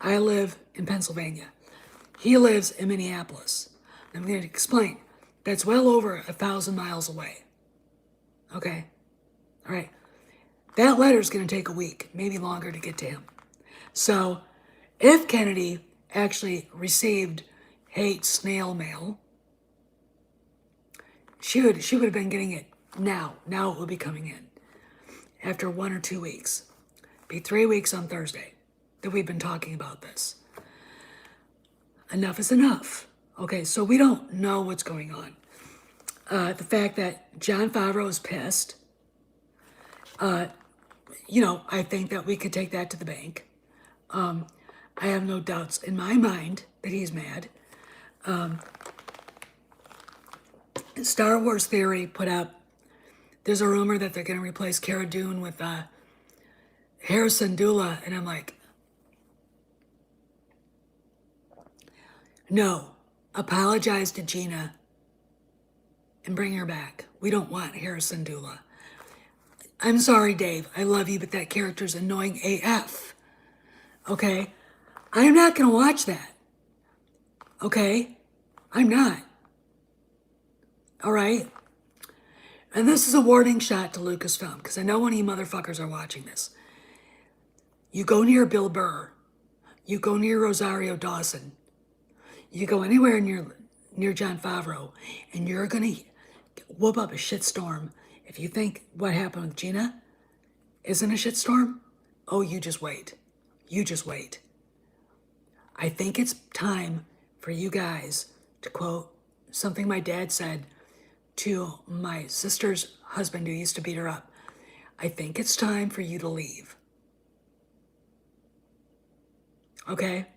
I live in Pennsylvania, he lives in Minneapolis. I'm going to explain. That's well over 1,000 miles away. Okay? All right. That letter is going to take a week, maybe longer, to get to him. So if Kennedy actually received hate snail mail, she would have been getting it now. Now it will be coming in after 1 or 2 weeks. Be 3 weeks on Thursday that we've been talking about this. Enough is enough. Okay, so we don't know what's going on. The fact that Jon Favreau is pissed, I think that we could take that to the bank. I have no doubts in my mind that he's mad. Star Wars Theory put up, there's a rumor that they're going to replace Cara Dune with Harrison Dula, and I'm like, no, apologize to Gina and bring her back. We don't want Harrison Dula. I'm sorry, Dave. I love you, but that character's annoying AF. Okay? I'm not going to watch that. Okay? I'm not. All right? And this is a warning shot to Lucasfilm, because I know one of you motherfuckers are watching this. You go near Bill Burr. You go near Rosario Dawson. You go anywhere near Jon Favreau, and you're going to whoop up a shitstorm if you think what happened with Gina isn't a shitstorm. Oh, you just wait. You just wait. I think it's time for you guys to quote something my dad said to my sister's husband who used to beat her up. I think it's time for you to leave. Okay?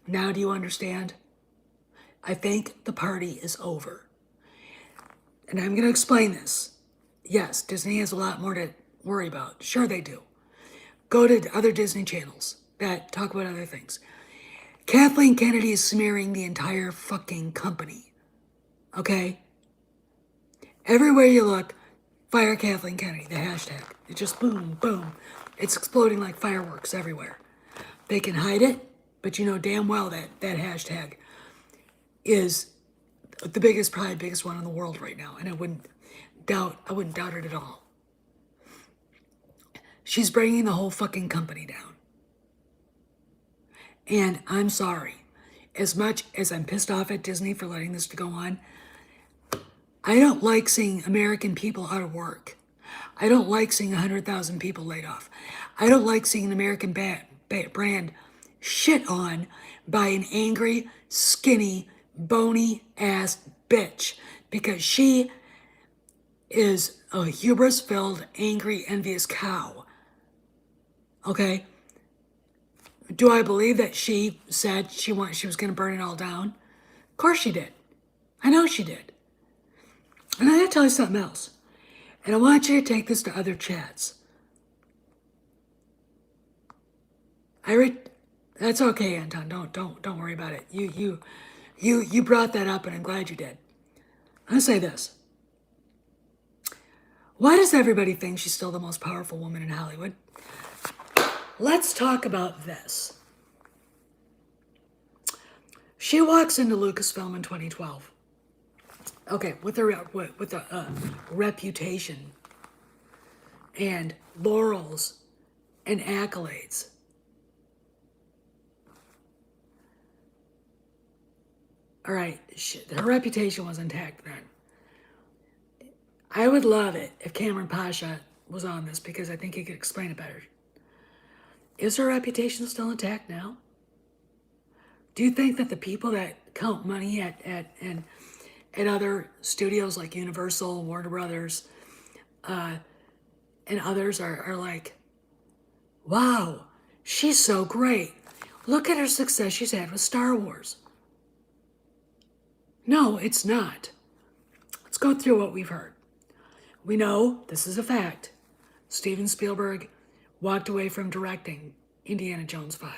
Now do you understand? I think the party is over. And I'm going to explain this. Yes, Disney has a lot more to worry about. Sure they do. Go to other Disney channels that talk about other things. Kathleen Kennedy is smearing the entire fucking company. Okay? Everywhere you look, fire Kathleen Kennedy, the hashtag. It just boom, boom. It's exploding like fireworks everywhere. They can hide it, but you know damn well that that hashtag is probably the biggest one in the world right now. And I wouldn't doubt it at all. She's bringing the whole fucking company down. And I'm sorry. As much as I'm pissed off at Disney for letting this to go on, I don't like seeing American people out of work. I don't like seeing 100,000 people laid off. I don't like seeing an American brand shit on by an angry, skinny, bony ass bitch because she is a hubris-filled, angry, envious cow. Okay? Do I believe that she said she was going to burn it all down? Of course she did. I know she did. And I gotta tell you something else. And I want you to take this to other chats. That's okay, Anton. Don't worry about it. You brought that up, and I'm glad you did. I'll say this. Why does everybody think she's still the most powerful woman in Hollywood? Let's talk about this. She walks into Lucasfilm in 2012. Okay, with a reputation and laurels and accolades. All right, her reputation was intact then. I would love it if Cameron Pasha was on this because I think he could explain it better. Is her reputation still intact now? Do you think that the people that count money at other studios like Universal, Warner Brothers, and others are like, wow, she's so great. Look at her success she's had with Star Wars. No, it's not. Let's go through what we've heard. We know, this is a fact, Steven Spielberg walked away from directing Indiana Jones 5.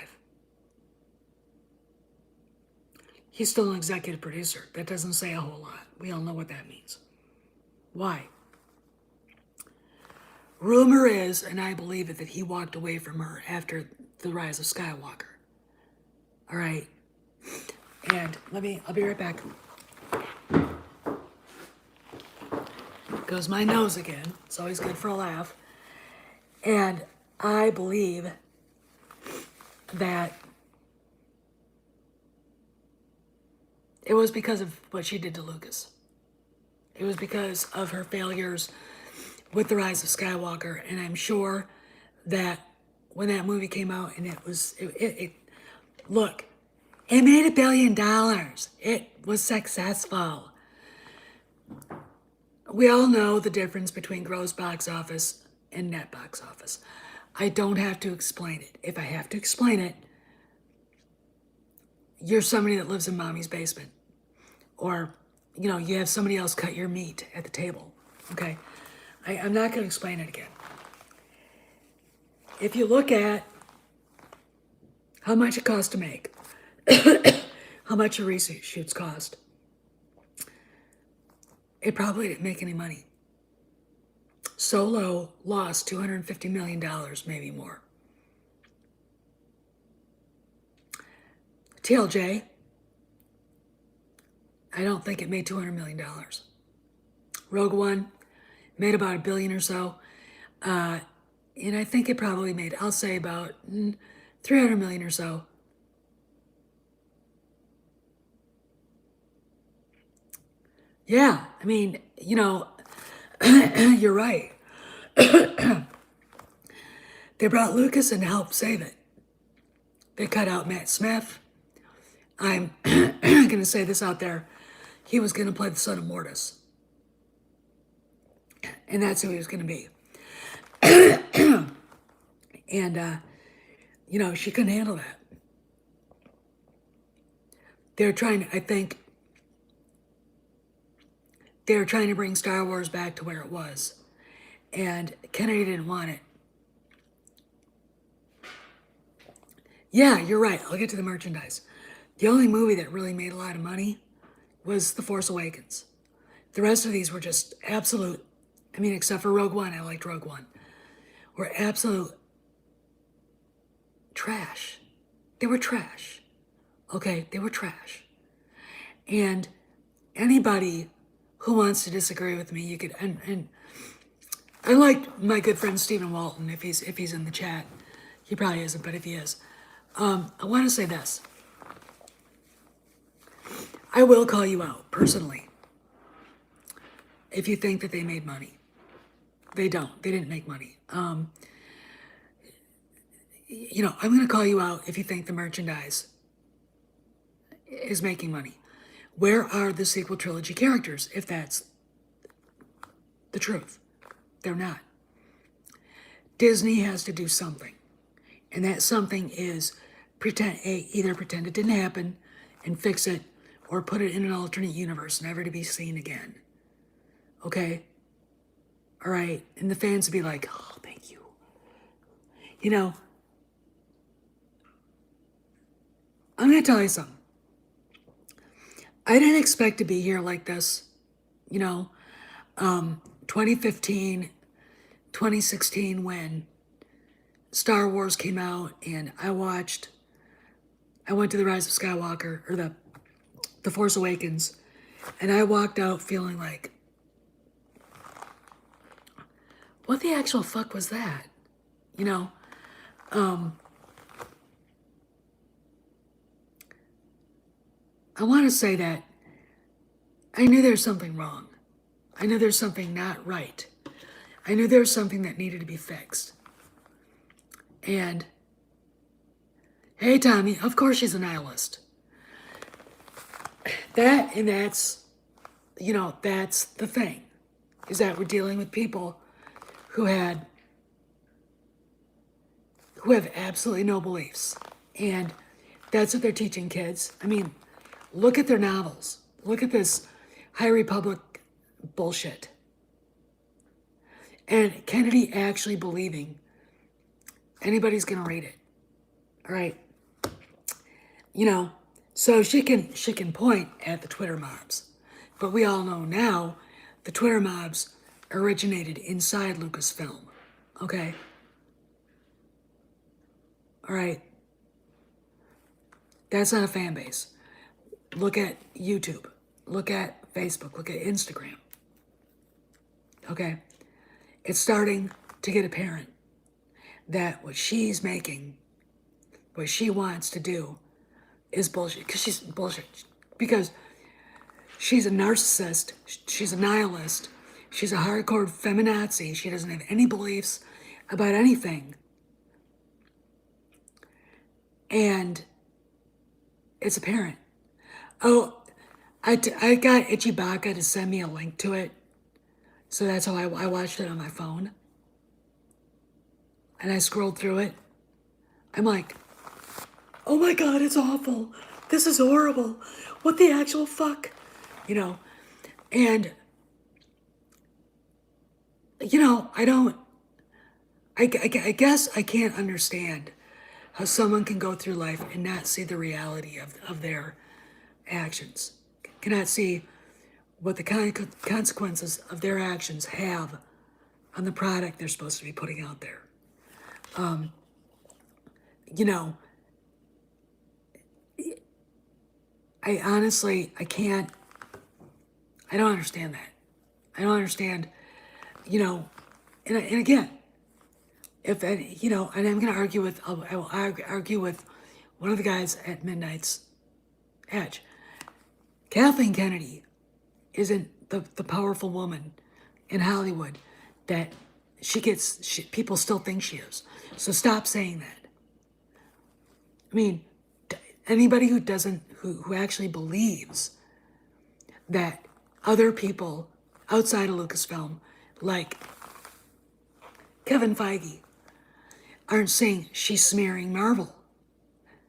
He's still an executive producer. That doesn't say a whole lot. We all know what that means. Why? Rumor is, and I believe it, that he walked away from her after The Rise of Skywalker. All right. And I'll be right back. Goes my nose again. It's always good for a laugh. And I believe that it was because of what she did to Lucas. It was because of her failures with The Rise of Skywalker. And I'm sure that when that movie came out and look, it made $1 billion. It was successful. We all know the difference between gross box office and net box office. I don't have to explain it. If I have to explain it, you're somebody that lives in mommy's basement. Or, you have somebody else cut your meat at the table. Okay? I'm not going to explain it again. If you look at how much it costs to make, how much your reshoots cost, it probably didn't make any money. Solo lost $250 million, maybe more. TLJ, I don't think it made $200 million. Rogue One made about $1 billion or so. And I think it probably made, I'll say about $300 million or so. Yeah, I mean, you're right. They brought Lucas in to help save it. They cut out Matt Smith. I'm going to say this out there. He was going to play the son of Mortis. And that's who he was going to be. And, she couldn't handle that. They're trying to, I think, they were trying to bring Star Wars back to where it was. And Kennedy didn't want it. Yeah, you're right. I'll get to the merchandise. The only movie that really made a lot of money was The Force Awakens. The rest of these were just absolute, except for Rogue One. I liked Rogue One. Were absolute trash. They were trash. Okay, they were trash. And anybody who wants to disagree with me, you could, and I like my good friend Stephen Walton, if he's in the chat. He probably isn't, but if he is. I want to say this. I will call you out, personally, if you think that they made money. They don't. They didn't make money. I'm going to call you out if you think the merchandise is making money. Where are the sequel trilogy characters, if that's the truth? They're not. Disney has to do something. And that something is either pretend it didn't happen and fix it, or put it in an alternate universe, never to be seen again. Okay? All right? And the fans would be like, oh, thank you. You know, I'm going to tell you something. I didn't expect to be here like this, 2015, 2016, when Star Wars came out, and I went to The Rise of Skywalker, or the Force Awakens, and I walked out feeling like, what the actual fuck was that? I want to say that I knew there was something wrong. I knew there's something not right. I knew there was something that needed to be fixed. And, hey, Tommy, of course she's a nihilist. That's the thing, is that we're dealing with people who have absolutely no beliefs. And that's what they're teaching kids. I mean, look at their novels. Look at this High Republic bullshit. And Kennedy actually believing anybody's gonna read it. All right. So she can point at the Twitter mobs. But we all know now the Twitter mobs originated inside Lucasfilm. Okay? All right. That's not a fan base. Look at YouTube. Look at Facebook. Look at Instagram. Okay? It's starting to get apparent that what she's making, what she wants to do, is bullshit. Because she's bullshit. Because she's a narcissist. She's a nihilist. She's a hardcore feminazi. She doesn't have any beliefs about anything. And it's apparent. Oh, I got Itchy Baka to send me a link to it. So that's how I watched it on my phone. And I scrolled through it. I'm like, oh my God, it's awful. This is horrible. What the actual fuck? And, I guess I can't understand how someone can go through life and not see the reality of their actions. Cannot see what the consequences of their actions have on the product they're supposed to be putting out there. I honestly, I don't understand that. I don't understand, and again, and I'm going to argue I will argue with one of the guys at Midnight's Edge. Kathleen Kennedy isn't the powerful woman in Hollywood that people still think she is. So stop saying that. I mean, anybody who actually believes that other people outside of Lucasfilm, like Kevin Feige, aren't saying she's smearing Marvel.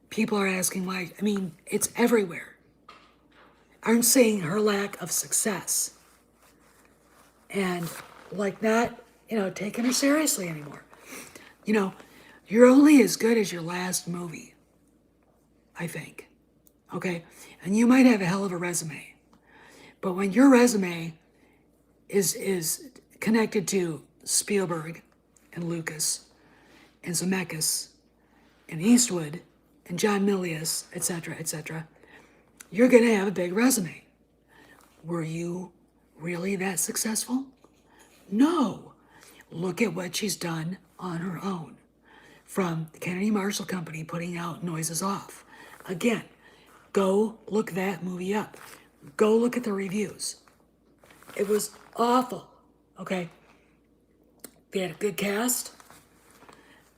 People are asking why. I mean, it's everywhere. Aren't saying her lack of success. And not, taking her seriously anymore. You're only as good as your last movie, I think. Okay? And you might have a hell of a resume. But when your resume is connected to Spielberg and Lucas and Zemeckis and Eastwood and John Milius, etc., you're going to have a big resume. Were you really that successful? No. Look at what she's done on her own. From the Kennedy Marshall Company putting out Noises Off. Again, go look that movie up. Go look at the reviews. It was awful. Okay? They had a good cast.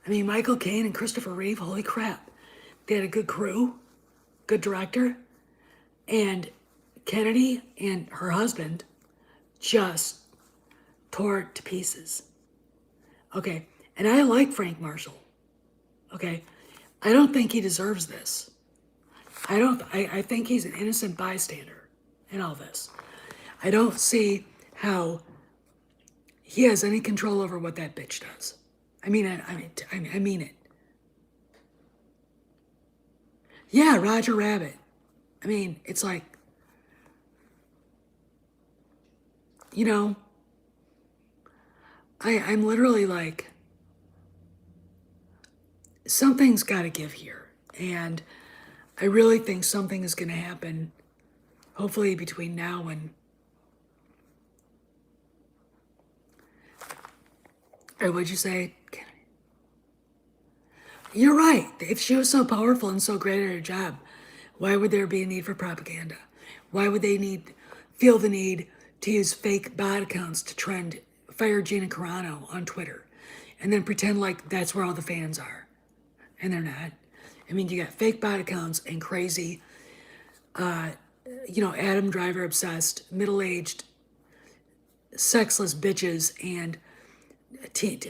I mean, Michael Caine and Christopher Reeve, holy crap. They had a good crew, good director. And Kennedy and her husband just tore it to pieces. Okay. And I like Frank Marshall. Okay. I don't think he deserves this. I think he's an innocent bystander in all this. I don't see how he has any control over what that bitch does. I mean it. Yeah, Roger Rabbit. I mean, it's like, you know, I'm literally like, something's got to give here. And I really think something is going to happen, hopefully between now and, or what'd you say? You're right. If she was so powerful and so great at her job, why would there be a need for propaganda? Why would they feel the need to use fake bot accounts to trend fire Gina Carano on Twitter and then pretend like that's where all the fans are? And they're not. I mean, you got fake bot accounts and crazy, Adam Driver obsessed, middle-aged, sexless bitches and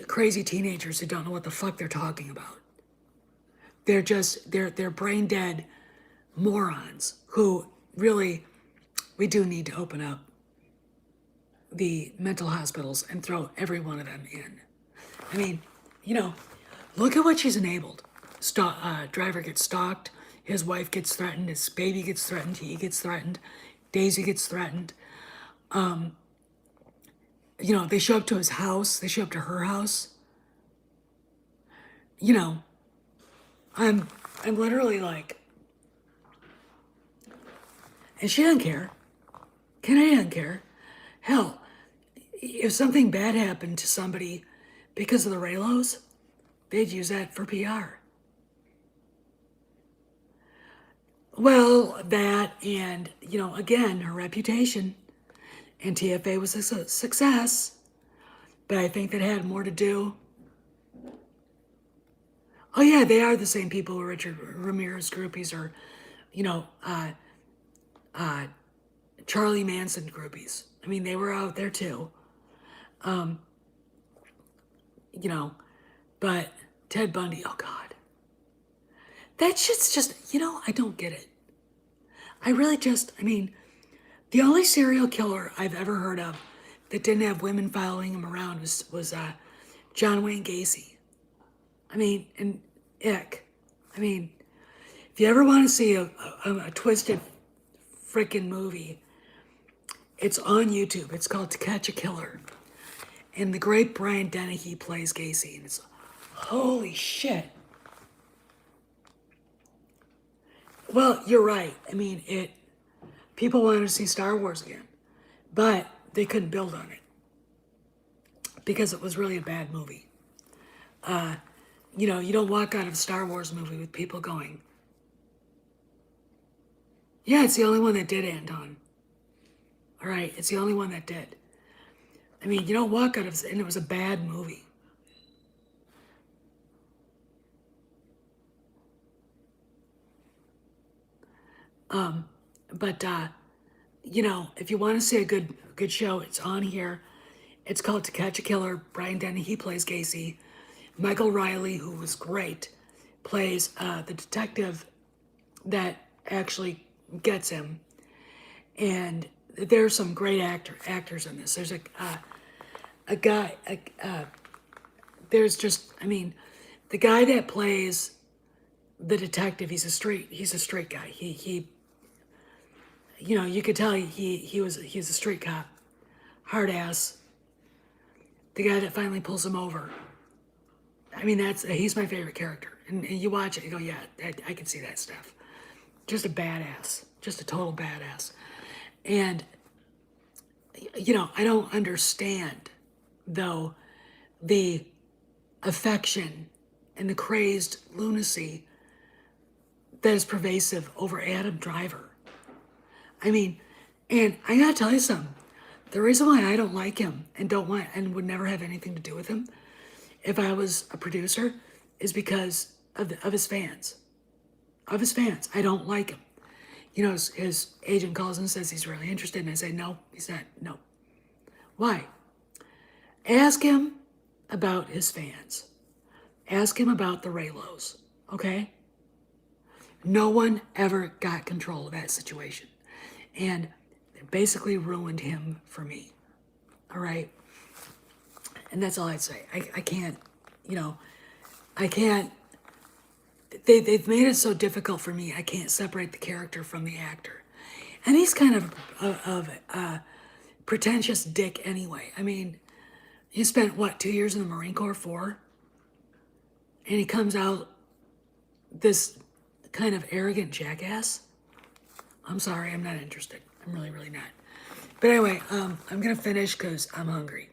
crazy teenagers who don't know what the fuck they're talking about. They're brain dead morons who really, we do need to open up the mental hospitals and throw every one of them in. I mean, look at what she's enabled. Driver gets stalked, his wife gets threatened, his baby gets threatened, he gets threatened, Daisy gets threatened. They show up to his house, they show up to her house. I'm literally like, and she doesn't care. Kennedy doesn't care. Hell, if something bad happened to somebody because of the Raylos, they'd use that for PR. Well, that and, again, her reputation. And TFA was a success. But I think that had more to do. Oh, yeah, they are the same people who Richard Ramirez groupies or, Charlie Manson groupies. I mean, they were out there too. But Ted Bundy, oh God. That shit's just, I don't get it. I really the only serial killer I've ever heard of that didn't have women following him around was John Wayne Gacy. And ick. If you ever want to see a twisted freaking movie, it's on YouTube. It's called To Catch a Killer. And the great Brian Dennehy plays Gacy. And it's, holy shit. Well, you're right. People wanted to see Star Wars again. But they couldn't build on it. Because it was really a bad movie. You don't walk out of a Star Wars movie with people going, yeah, it's the only one that did, Anton. All right, it's the only one that did. You don't walk out of it, and it was a bad movie. But if you want to see a good show, it's on here. It's called To Catch a Killer. Brian Dennehy plays Gacy. Michael Riley, who was great, plays the detective that actually gets him. And there's some great actors in this. There's a guy. There's just, the guy that plays the detective. He's a straight guy. He you could tell he's a street cop, hard ass. The guy that finally pulls him over. He's my favorite character. And you watch it, you go, yeah, I can see that stuff. Just a badass, just a total badass. And, I don't understand, though, the affection and the crazed lunacy that is pervasive over Adam Driver. And I gotta tell you something. The reason why I don't like him and would never have anything to do with him if I was a producer is because of his fans. Of his fans. I don't like him. You know, his agent calls and says he's really interested, and I say, no, he's not. No. Why? Ask him about his fans. Ask him about the Raylos, okay? No one ever got control of that situation. And it basically ruined him for me, all right? And that's all I'd say. I can't, you know, I can't, they've made it so difficult for me. I can't separate the character from the actor. And he's kind of a pretentious dick anyway. I mean, he spent, what, 2 years in the Marine Corps, 4? And he comes out this kind of arrogant jackass. I'm sorry, I'm not interested. I'm really, really not. But anyway, I'm going to finish because I'm hungry.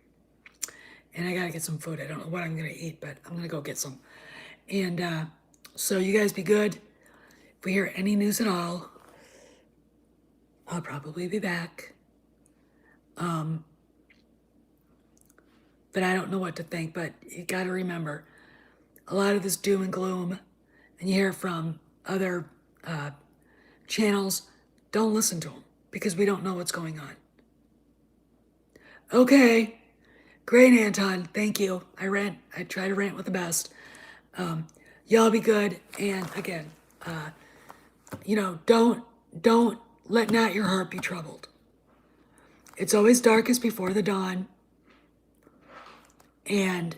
And I got to get some food. I don't know what I'm going to eat, but I'm going to go get some. And so you guys be good. If we hear any news at all, I'll probably be back. But I don't know what to think. But you got to remember, a lot of this doom and gloom, and you hear from other channels, don't listen to them because we don't know what's going on. Okay. Great, Anton. Thank you. I try to rant with the best. Y'all be good. And again, you know, don't let not your heart be troubled. It's always darkest before the dawn. And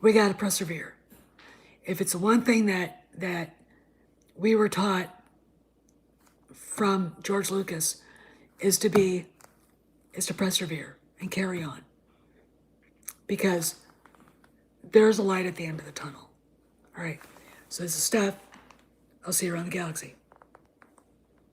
we got to persevere. If it's the one thing that we were taught from George Lucas is to persevere and carry on. Because there's a light at the end of the tunnel. All right. So this is Steph. I'll see you around the galaxy.